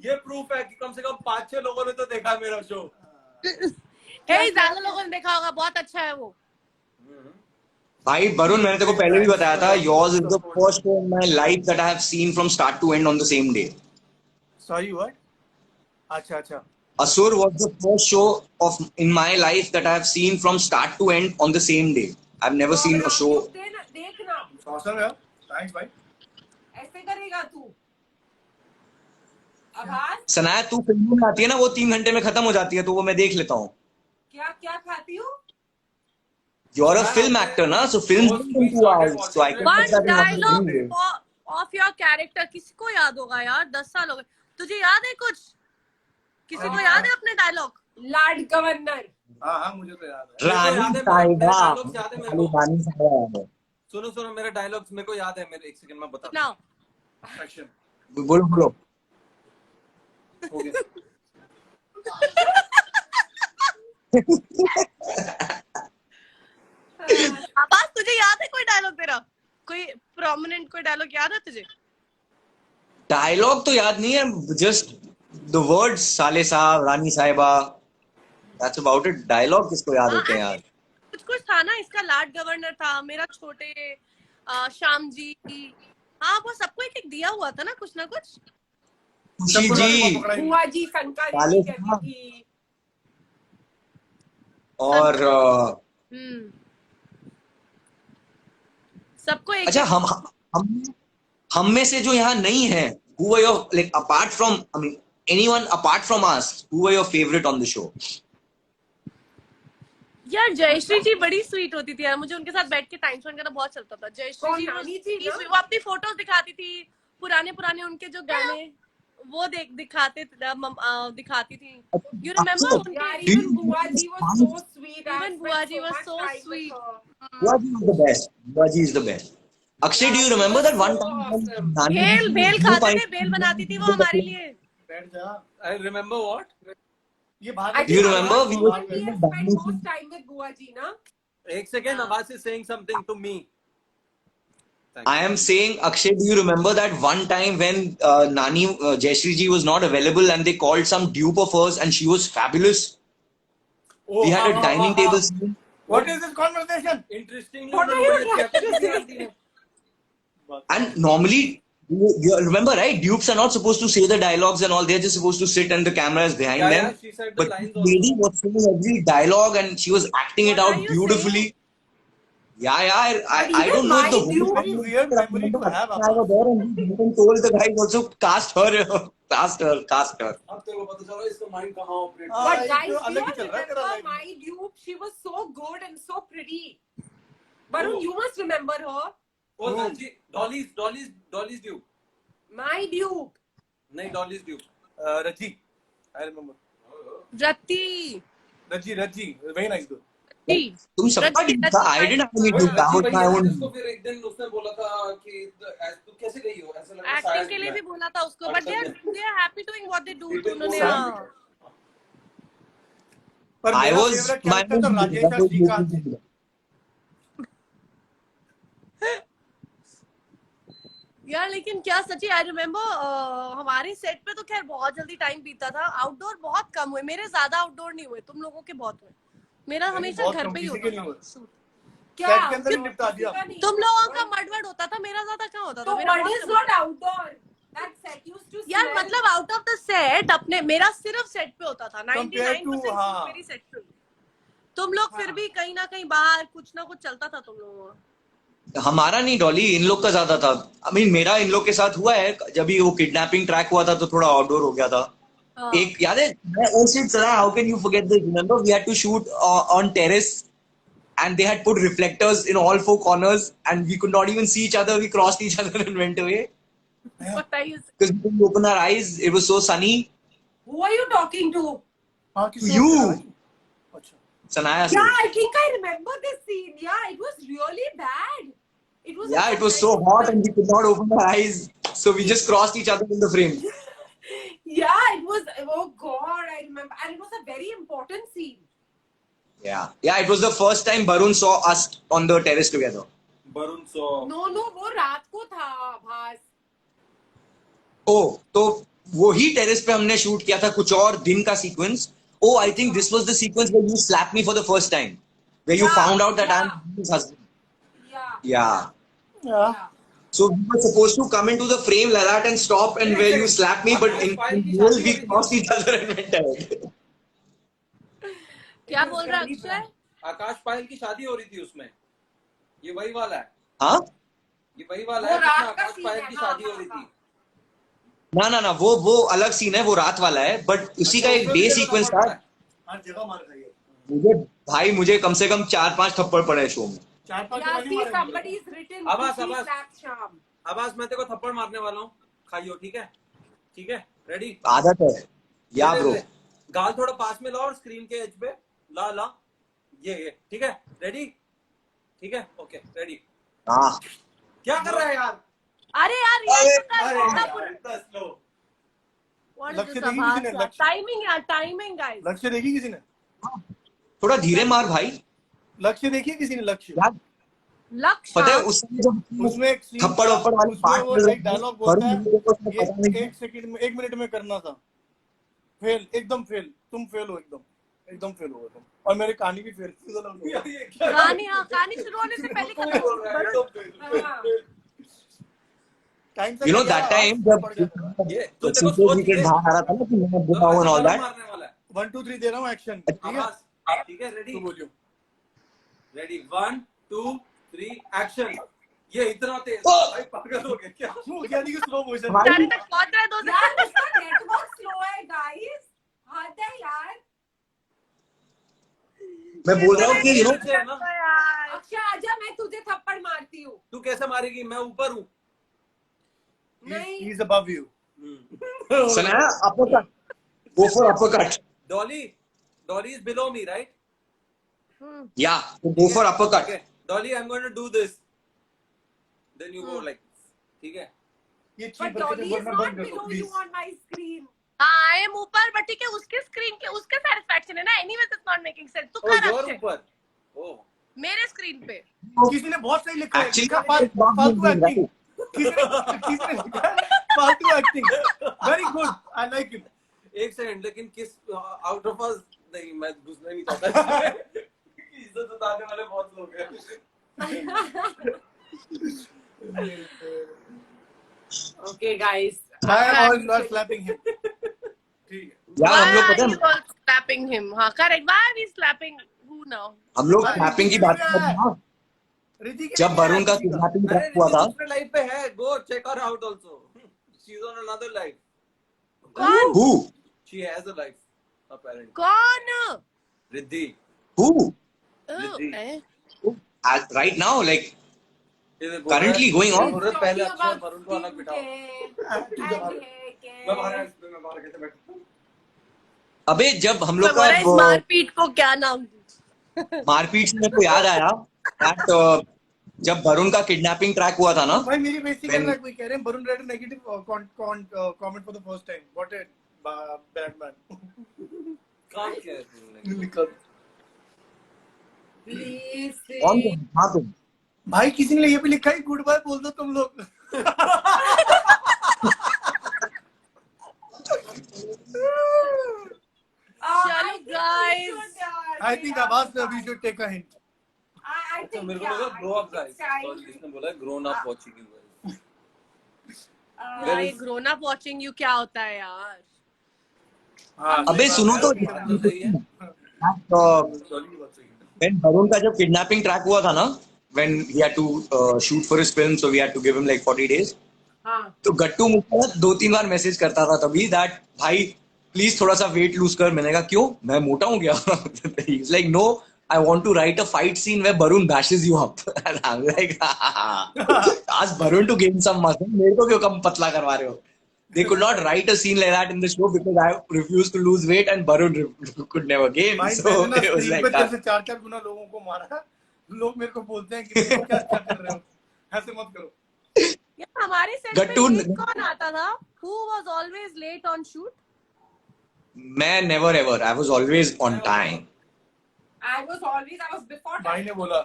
ये प्रूफ है कि कम से कम 5-6 लोगों ने तो देखा मेरा शो. Hey, ज्यादा लोगों ने देखा होगा, बहुत अच्छा है वो. भाई वरुण मैंने तेरे को पहले भी बताया था. Yours is the first show in my life that I have seen from start to end on the same day. Sorry what? अच्छा अच्छा. Asur was the first show of in my life that I have seen from start to end on the same day. I've never seen a show. देखना Awesome यार. Thanks भाई. ऐसे करेगा तू. आभास सनाया तू फिल्म में आती है ना वो 3 घंटे में खत्म हो जाती है तो वो मैं देख लेता हूँ. क्या क्या खाती हूँ? You're a film actor ना, so films take 2 hours, so I can One put that in dialogue 1 day. of your character किसी को याद होगा यार, 10 साल हो गए. तुझे याद है कुछ? किसी को याद है अपने डायलॉग? लाड गवर्नर. हाँ मुझे तो याद है. रानी साहिबा, रानी साहिबा. सुनो मेरा डायलॉग्स मेरे को याद है. मेरे 1 सेकंड में बता. Now. Action. बोलो. हो गया. आवाज तुझे याद है कोई डायलॉग तेरा? कोई प्रोमिनेंट कोई डायलॉग याद है तुझे? डायलॉग तो याद नहीं है, जस्ट द वर्ड्स साले साहब, रानी साहिबा, दैट्स अबाउट इट. डायलॉग किसको याद होते हैं यार? कुछ था ना, इसका लाड गवर्नर था, मेरा छोटे श्याम जी. हाँ वो सबको एक दिया हुआ था ना कुछ. खुशी जी बुआ जी संका साले जी कहती साहब. थी. और सबको एक. अच्छा हम में से जो यहाँ नहीं है, who were your, like apart from, I mean anyone apart from us, who were your favorite on the show? यार जयश्री जी बड़ी स्वीट होती थी यार, मुझे उनके साथ बैठ के टाइम स्पेंड करना बहुत चलता था. जयश्री जी नानी थी ना? वो अपनी फोटोज दिखाती थी, पुराने उनके जो गाने वो दिखाती थी. You remember उनके? Yeah, even बुआ जी was so sweet. I Even spent बुआ जी so was much so time with sweet. her. Buaji is the best. Buaji is the best. Akshay, do you remember that one time when Nani भेल खाते थे, भेल बनाती थी वो हमारे लिए. बैठ जा. I remember what? ये बात. I Do you think remember we we were have spent most time with बुआ जी ना. 1 second, Abbas is saying something to me. I am saying, Akshay, do you remember that one time when Nani Jayashree ji was not available and they called some dupe of hers and she was fabulous? Oh, We had a dining table scene. What is this conversation? Interestingly, What are you trying to say? And normally You remember, right? Dupes are not supposed to say the dialogues and all. They're just supposed to sit and the camera is behind Yeah, them. yeah, she said the But lines this lady also. was saying every dialogue and she was acting it What are out you beautifully. saying? Yeah. I But even don't know if the my whole Duke- Very weird but I memory remember to have, Akshay and I were there and we even told the guys also cast her. Cast her. अब तेरे को पता चला इसका mind कहाँ operate हाँ, But एक guys, तो do अलग you ही चल रहा है तेरा remember life. my Duke? She was so good and so pretty. Varun, Oh. you must remember her. Oh जी डॉलीज ड्यू My Duke. नहीं Dolly's due Raji, I remember. Rati. Raji, very nice girl. Rati. तुम सबका Rati, dupe था. I didn't have any वो dupe. That रजी was भाई my है ना own. जिसको फिर एक दिन उसने बोला था कि तू कैसे गई हो ऐसा लगा एक्टिंग के लिए भी बोला था उसको, but they are happy doing what they do. तो उन्होंने हाँ. पर I मेरा was favorite my character था राजेश और श्रीकांत. यार लेकिन क्या सच्ची आई रिमेम्बर हमारे सेट पे तो खैर बहुत जल्दी टाइम बीता था. आउटडोर बहुत कम हुए, मेरे ज्यादा आउटडोर नहीं हुए, तुम लोगों के बहुत हुए. मेरा हमेशा बहुत घर कम, पे ही किसी के नहीं होता हुए. था shoot. क्या? Set के अंदर ही निपटा दिया. किसी का नहीं तुम हुआ. लोगों का मडवड होता था, मेरा ज्यादा कहाँ होता था. So मेरा what बहुत is come not outdoor? That set used to यार smell. मतलब आउट ऑफ द सेट अपने मेरा सिर्फ सेट पे होता था. 99% हाँ. मेरी सेट पे. तुम लोग फिर भी कहीं ना कहीं बाहर कुछ ना कुछ चलता था तुम लोगों का. हमारा नहीं डॉली, इन लोग का ज्यादा था. आई मीन मेरा इन लोग के साथ हुआ है. जब भी वो किडनैपिंग ट्रैक हुआ था तो थोड़ा आउटडोर हो गया था. हाँ. एक याद है, oh shit Sana, how can you forget this? Remember we had to shoot on terrace and they had put reflectors in all four corners and we could not even see each other. We crossed each other and went away What are you saying? because we couldn't open our eyes. It was so sunny. Who are you talking to? हाँ, किसी You. और का. अच्छा. Sanaya Yeah, said. I think I remember this scene. Yeah, it was really bad. It was. Yeah, it was so hot and we could not open our eyes. So we just crossed each other in the frame. Yeah, it was. Oh God, I remember, and it was a very important scene. Yeah, it was the first time Barun saw us on the terrace together. Varun so No, वो रात को था भास. Oh, तो वही terrace पे हमने shoot किया था कुछ और दिन का sequence. Oh, I think this was the sequence where you slapped me for the first time. Where you Yeah, found out that yeah. I'm his husband. Yeah. Yeah. Yeah. So we were supposed to come into the frame like that and stop and where you slapped me, but in real we crossed each other and went ahead. क्या बोल रहा है अक्षय? आकाश पायल की शादी हो रही थी उसमें. ये वही वाला है. हाँ? ये वही वाला वो है रात जिसमें का आकाश scene पायल है, की हाँ, शादी हो हाँ, रही हाँ. थी. ना वो अलग सीन है, वो रात वाला है. बट उसी का एक डे सीक्वेंस था. हर जगह मार खाई मुझे मुझे कम से कम 4-5 थप्पड़ पड़े शो में. 4-5 Yeah, जगह see, नहीं मारे. somebody's written. Abbas, Kushi Abbas. slapped Sham. आवाज मैं तेरे को थप्पड़ मारने वाला हूँ. खाइयो ठीक है. ठीक है. रेडी. आदत है. या ब्रो. गाल थोड़ा पास में ला और स्क्रीन के एज पे ला ये ठीक है. रेडी. ठीक है. Okay ready. हाँ. क्या कर रहा है यार? अरे यार ये तो कर अरे रहा था यार, पूरा. इतना स्लो. What is लक्ष्य this देखी किसी ने? आवाज? लक्ष्य? टाइमिंग यार, टाइमिंग गाइस. लक्ष्य देखी किसी ने? थोड़ा धीरे मार भाई. लक्ष्य देखी किसी ने? लक्ष्य. यार लक्ष्य. पता है उसमें जब उसमें एक scene थप्पड़ था, वप्पड़ वाली उसमें वो एक डायलॉग बोलता है, ये है. 1 सेकंड में 1 मिनट में करना था. फेल, एकदम फेल. तुम फेल हो एकदम फेल हो तुम. और मेरी कहानी भी फेल. यार, ये क्या है? कहानी शुरू होने से पहले कोई बोल रहा है, खत्म. एकदम टाइम से You know क्या that time जब ये तू जब देखो सीक्रेट सोच विकेट ले. बाहर आ रहा था ना कि मैं बुआ and all that. मारने वाला है. 1 2 3 दे रहा हूँ एक्शन. ठीक है? आवाज ठीक है. रेडी. तू बोलियो. Ready 1 2 3 action. ये इतना तेज भाई पागल हो गया क्या? वो क्या नहीं स्लो मोशन. भाई, जाने तक पहुंच रहे 2 यार, सेकंड. उसका network slow है, guys. हद है यार. मैं बोल रहा हूँ कि you know है ना. अक्षय आजा, मैं तुझे थप्पड़ मारती हूँ. तू कैसे मारेगी? मैं ऊपर हूँ. नहीं. He's above you. Sanaya, uppercut. Go for uppercut. Dolly is below me, right? Yeah, go for uppercut. Okay. Dolly, I'm going to do this. Then you go like this. ठीक है? ये But चीप Dolly is बोलना not बंद कर दो below please. you on my screen. I am ऊपर, but ठीक है उसके स्क्रीन के उसके सैटिस्फैक्शन है ना. Anyways it's not making sense. तू Oh, कर you're अक्षय ऊपर. Oh. मेरे स्क्रीन पे. किसी ने बहुत सही लिखा है. Actually, लिखा it's not फालतू moving, एक्टिंग. किसी ने लिखा है, फालतू acting. Very good. I like him. एक सेकंड लेकिन किस आउट ऑफ अस नहीं मैं घुसना नहीं चाहता. इज्जत उतारने वाले बहुत लोग हैं. Okay, guys. I am always not slapping him. ठीक है. यार हम लोग Why पता are है you all slapping him? हाँ, correct. Why are we slapping who now? हम लोग क्लैपिंग की बात कर रहे हैं ना, रिद्धि के जब लिए वरुण का रिद्धि का. किडनैपिंग अरे ट्रैक हुआ रिद्धि था दूसरे लाइफ पे है, go check her out also, she is on another life, कौन? who she has a life apparently. कौन? Riddhi who Riddhi eh? as right now like ये बोल रहा है- currently going on. बोल रहा है पहले Talking अक्षय about वरुण को अलग बिठाओ. मैं बाहर कैसे बैठूं? अबे जब हम लोग तो बोला इस का मारपीट को क्या नाम? मारपीट से मेरे को याद आया that जब वरुण का किडनैपिंग ट्रैक हुआ था ना, भाई मेरी बेइज्जती कर When- रहा है कोई, कह रहे हैं Varun red negative comment for the first time. What a bad man. काम क्या है तुमने? निकल. कौन हाँ तुम भाई किसी ने ये भी लिखा है गुड बाय बोल दो तुम लोग. चलो guys. I think Abbas we should take a hint. I अच्छा think मेरे को yeah, लगा I grow up think guys, it's time. और इसने बोला grown up watching you guys. यार ये grown up watching you क्या होता है यार? हाँ. अबे सुनो तो बात तो सही है. when वरुण का जब किडनैपिंग ट्रैक हुआ था ना, when he had to shoot for his film, so we had to give him like 40 days. हाँ. तो गट्टू मुझे 2-3 बार मैसेज करता था तभी that भाई प्लीज थोड़ा सा वेट लूज कर. मैंने कहा क्यों, मैं मोटा हूँ क्या? He's like no, I want to write a fight scene where Varun bashes you up. And I'm like ask Varun to gain some muscle. मेरे को क्यों कम पतला करवा रहे हो? They could not write a scene like that in the show because I refused to lose weight and Varun could never gain. भाई So मैंने ना it was स्क्रीन like पे तेरे that. से 4-4 गुना लोगों को मारा. लोग मेरे को बोलते हैं कि तुम क्या कर रहे हो, ऐसे मत करो. यार हमारे सेट पे गट्टू- late कौन आता था? Who was always late on shoot? मैं never ever. I was always on time. I was before भाई time. ने बोला.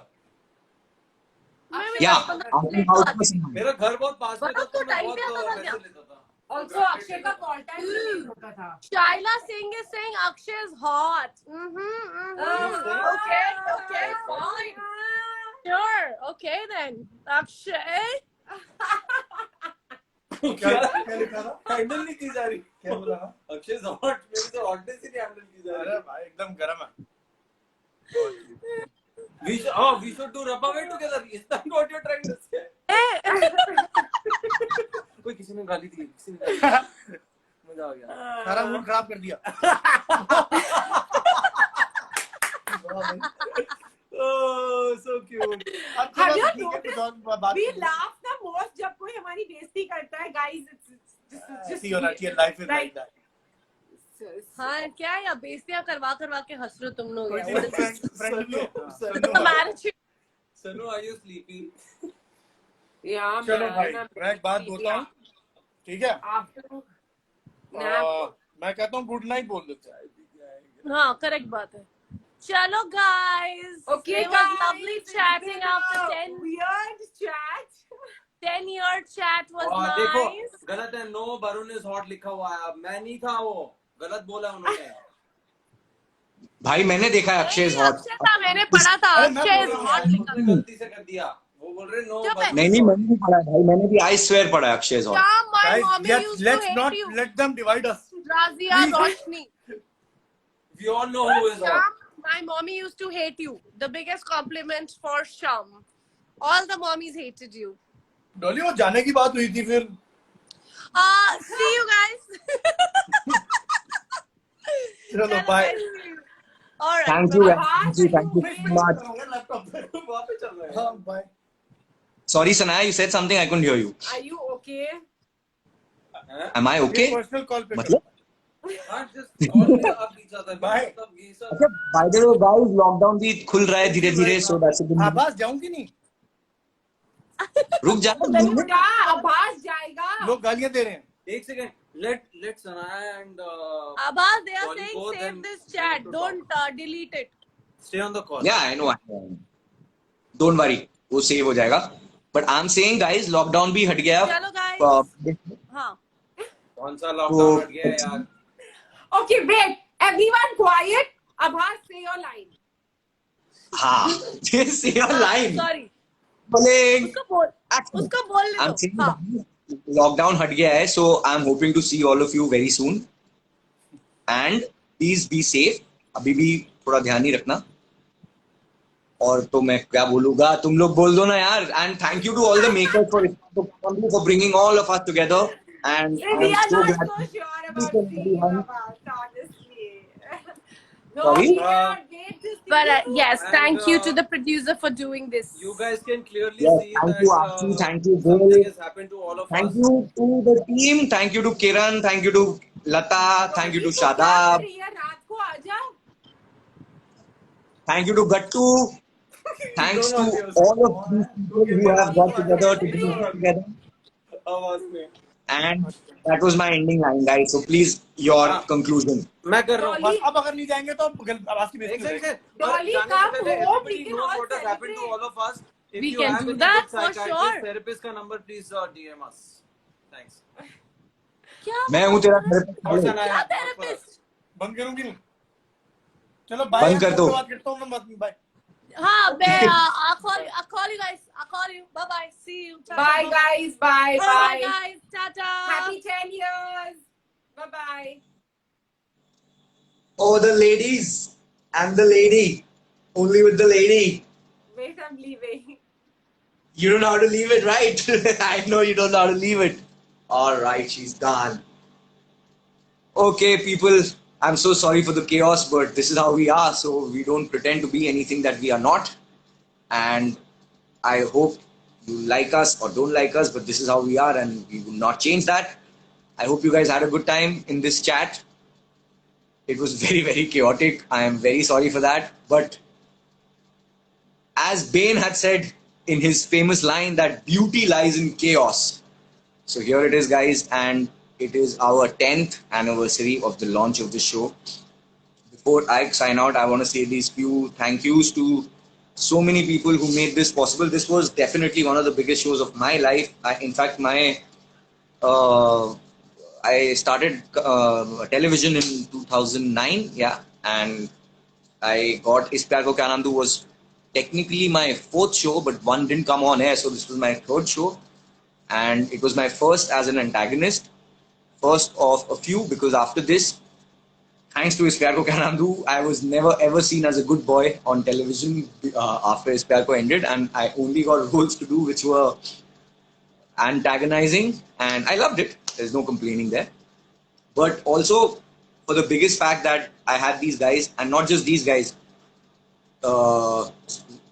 मैं भी Yeah. 10-15 आपकी late house आती में थी। सुना। मेरा घर बहुत पास में था मतलब तो तो मैं time पे आता बहुत था वैसे क्या? लेता था. Also, Akshay का call time भी late होता था. Shaila Singh is saying Akshay is hot. Okay, okay, fine. Sure. Okay then. Akshay. क्या लिखा था? हैंडल नहीं की जा रही. क्या बोला? अक्षय हॉट, मेरे तो हॉटनेस ही नहीं हैंडल की जा अरे रही. भाई एकदम गरम है. We should do rub away together. Is that what you're trying to say? कोई किसी ने गाली दी, किसी ने गाली. मजा आ गया. सारा मूड खराब कर दिया. Oh, so cute. Have you ठीक है, कुछ और बात We करो. laugh the most जब कोई हमारी बेइज्जती करता है. Guys, it's just ऐसी होना चाहिए, life is like that. हाँ क्या या बेइज्जतियां करवा करवा के हंस रहे हो तुम लोग कोई यार? नहीं, What is this? friend भी है. Sanu, Marriage. Sanu, are you sleepy? Yeah, चलो भाई, man. मैं एक बात बोलता हूँ, ठीक है? After nap. मैं कहता हूँ गुड नाइट बोल देते हैं. हाँ करेक्ट बात है. चलो guys. Okay, It was guys, lovely it's chatting been after a 10 weird chat. 10-year chat was देखो nice. गलत है. नो वरुण इज हॉट लिखा हुआ है. मैं नहीं था, वो गलत बोला उन्होंने. भाई मैंने देखा है अक्षय is hot. अक्षय था, मैंने पढ़ा था अरे मैं अक्षय बोल is रहा हूँ hot यार, लिखा था. गलती से कर दिया. वो बोल रहे नो. चुप है. नहीं मैंने भी पढ़ा है भाई, मैंने भी I swear पढ़ा है Akshay is hot. Sham, my Guys, mommy used to let's hate not you. let them divide us. Razia Please. Roshni. We all know who is hot. Sham, my mommy used to hate you. The biggest compliment for Sham. All the mommies hated you. Dolly वो जाने की बात हुई थी फिर. See you guys. चलो bye. All right. Thank you, bye-bye. thank you so much. Laptop पे. वहाँ पे चल रहा है. हाँ bye. Sorry Sanaya, you said something, I couldn't hear you. Are you okay? हैं? Am I okay? Personal call पे. मतलब? हाँ, just call me up each other. Bye. मतलब ये सब. अच्छा, by the way guys, lockdown भी खुल रहा है धीरे-धीरे, so that's a good news. आवाज जाऊंगी नहीं. रुक जा. क्या आवाज जाएगा? लोग गालियां दे रहे हैं. एक second. Let Sanaya and Abbas, they are Sorry, saying both save and this need chat. to Don't delete it. stay on the call. Yeah, I know. Don't worry, वो सेव हो जाएगा. But I'm saying guys, lockdown भी हट गया. चलो guys. हाँ. कौन सा लॉकडाउन हट गया यार? Okay, wait. Everyone quiet. Abhas, say your line. हाँ, say your line. Sorry. Bowling. उसको बोल. Action. उसको बोल ले I'm दो. saying हाँ. lockdown हट गया है, so I'm hoping to see all of you very soon. And please be safe. अभी भी थोड़ा ध्यान ही रखना. और तो मैं क्या बोलूँगा, तुम लोग बोल दो ना यार. And thank you to all the makers for bringing all of us together. And We I'm are so not glad. so sure about Each and seeing everyone. about, honestly. No, Sorry? we cannot wait to see But you. yes, And, thank you to the producer for doing this. You guys can clearly Yes, see thank that you, Archie. Thank you, something Bill. has happened to all of Thank us. you to the team. Thank you to Kiran. Thank you to Lata. Thank you to तो क्या कर Shadab. रही है रात को आजा. Thank you to Gattu. Thanks to दोनों all of these people who have got together to do this together. आवाज में. And that was my ending line, guys. So please, your conclusion. मैं कर रहा हूँ. बस अब अगर नहीं जाएंगे तो आवाज की एक बेइज्जती सेकंड. Dolly, जाने से come पहले home, everybody we can knows all what has happened to celebrate. all of us. If We you can have do any that good for psychiatrist, sure. therapist का number, please DM us. Thanks. क्या मैं हूँ तेरा और therapist. सना क्या है. therapist? बंद करूंगी. चलो बाय. बंद कर दो. बात करता हूँ मैं. बाय. हाँ, I'll call you guys. I'll call you. Bye bye. See you. Ta-ta. Bye guys. Bye Bye bye. guys. Tata. Happy 10 years. Bye bye. Oh, the ladies. I'm the lady. Only with the lady. Wait, I'm leaving. You don't know how to leave it, right? I know you don't know how to leave it. All right, she's gone. Okay, people, I'm so sorry for the chaos, but this is how we are. So we don't pretend to be anything that we are not. And I hope you like us or don't like us, but this is how we are, and we will not change that. I hope you guys had a good time in this chat. It was very, very chaotic. I am very sorry for that. But as Bane had said in his famous line, that beauty lies in chaos. So here it is, guys, and it is our 10th anniversary of the launch of the show. Before I sign out, I want to say these few thank yous to so many people who made this possible. This was definitely one of the biggest shows of my life. In fact, I started television in 2009, yeah, and I got Is Pyar Ko Kya Naam Do was technically my 4th show, but one didn't come on air, so this was my 3rd show. And it was my first as an antagonist, first of a few, because after this, thanks to Is Pyar Ko Kya Naam Do, I was never ever seen as a good boy on television after Is Pyar Ko ended, and I only got roles to do which were antagonizing, and I loved it. There's no complaining there. But also for the biggest fact that I had these guys, and not just these guys.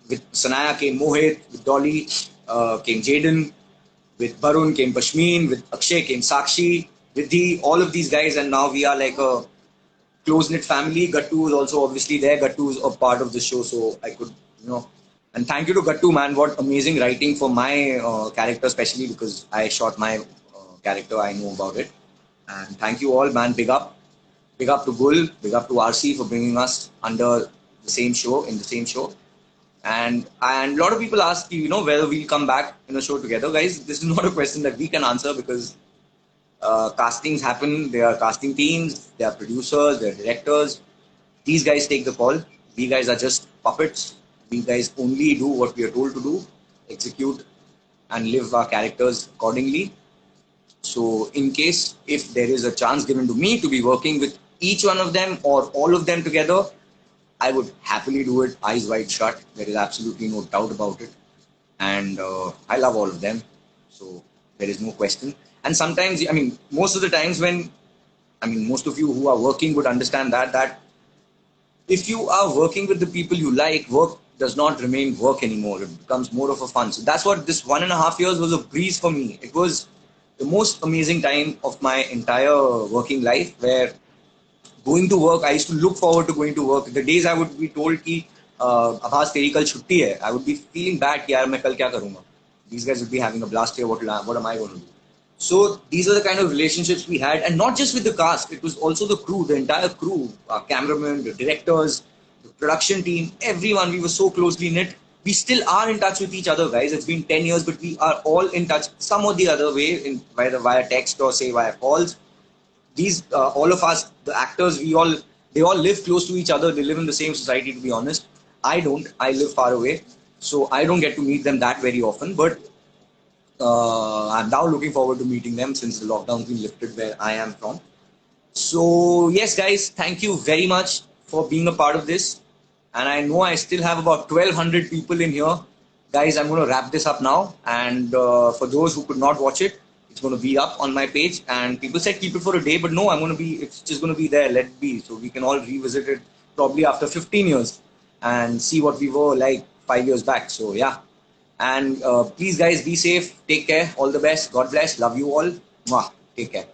With Sanaya came Mohit, with Dolly came Jaden, with Barun came Pashmeen, with Akshay came Sakshi, Vidhi, all of these guys, and now we are like a close-knit family. Gattu is also obviously there. Gattu is a part of the show, so I could, and thank you to Gattu, man. What amazing writing for my character, especially because I shot my character. I know about it. And thank you all, man. Big up. Big up to Gul. Big up to RC for bringing us under the same show, in the same show. And a lot of people ask, whether we'll come back in a show together. Guys, this is not a question that we can answer because castings happen. There are casting teams, there are producers, there are directors. These guys take the call. We guys are just puppets. We guys only do what we are told to do, execute and live our characters accordingly. So in case if there is a chance given to me to be working with each one of them or all of them together, I would happily do it, eyes wide shut. There is absolutely no doubt about it. And I love all of them. So there is no question. And sometimes, most of the times when, most of you who are working would understand that if you are working with the people you like, work does not remain work anymore. It becomes more of a fun. So that's what this 1.5 years was a breeze for me. It was the most amazing time of my entire working life where going to work, I used to look forward to going to work. The days I would be told कि Abhas तेरी कल छुट्टी है, I would be feeling bad कि यार मैं कल क्या करूँगा. These guys would be having a blast here. What am I going to do? So these are the kind of relationships we had, and not just with the cast. It was also the crew, the entire crew, our cameramen, the directors, the production team, everyone. We were so closely knit. We still are in touch with each other, guys. It's been 10 years, but we are all in touch some or the other way, whether via text or say via calls. These all of us, the actors, they all live close to each other. They live in the same society, to be honest. I don't. I live far away, so I don't get to meet them that very often. But I'm now looking forward to meeting them since the lockdown's been lifted where I am from. So yes, guys, thank you very much for being a part of this. And I know I still have about 1,200 people in here. Guys, I'm going to wrap this up now. And for those who could not watch it, it's going to be up on my page. And people said keep it for a day, but no, it's just going to be there. Let it be. So we can all revisit it probably after 15 years and see what we were like 5 years back. So yeah. And please, guys, be safe. Take care. All the best. God bless. Love you all. Mwah. Take care.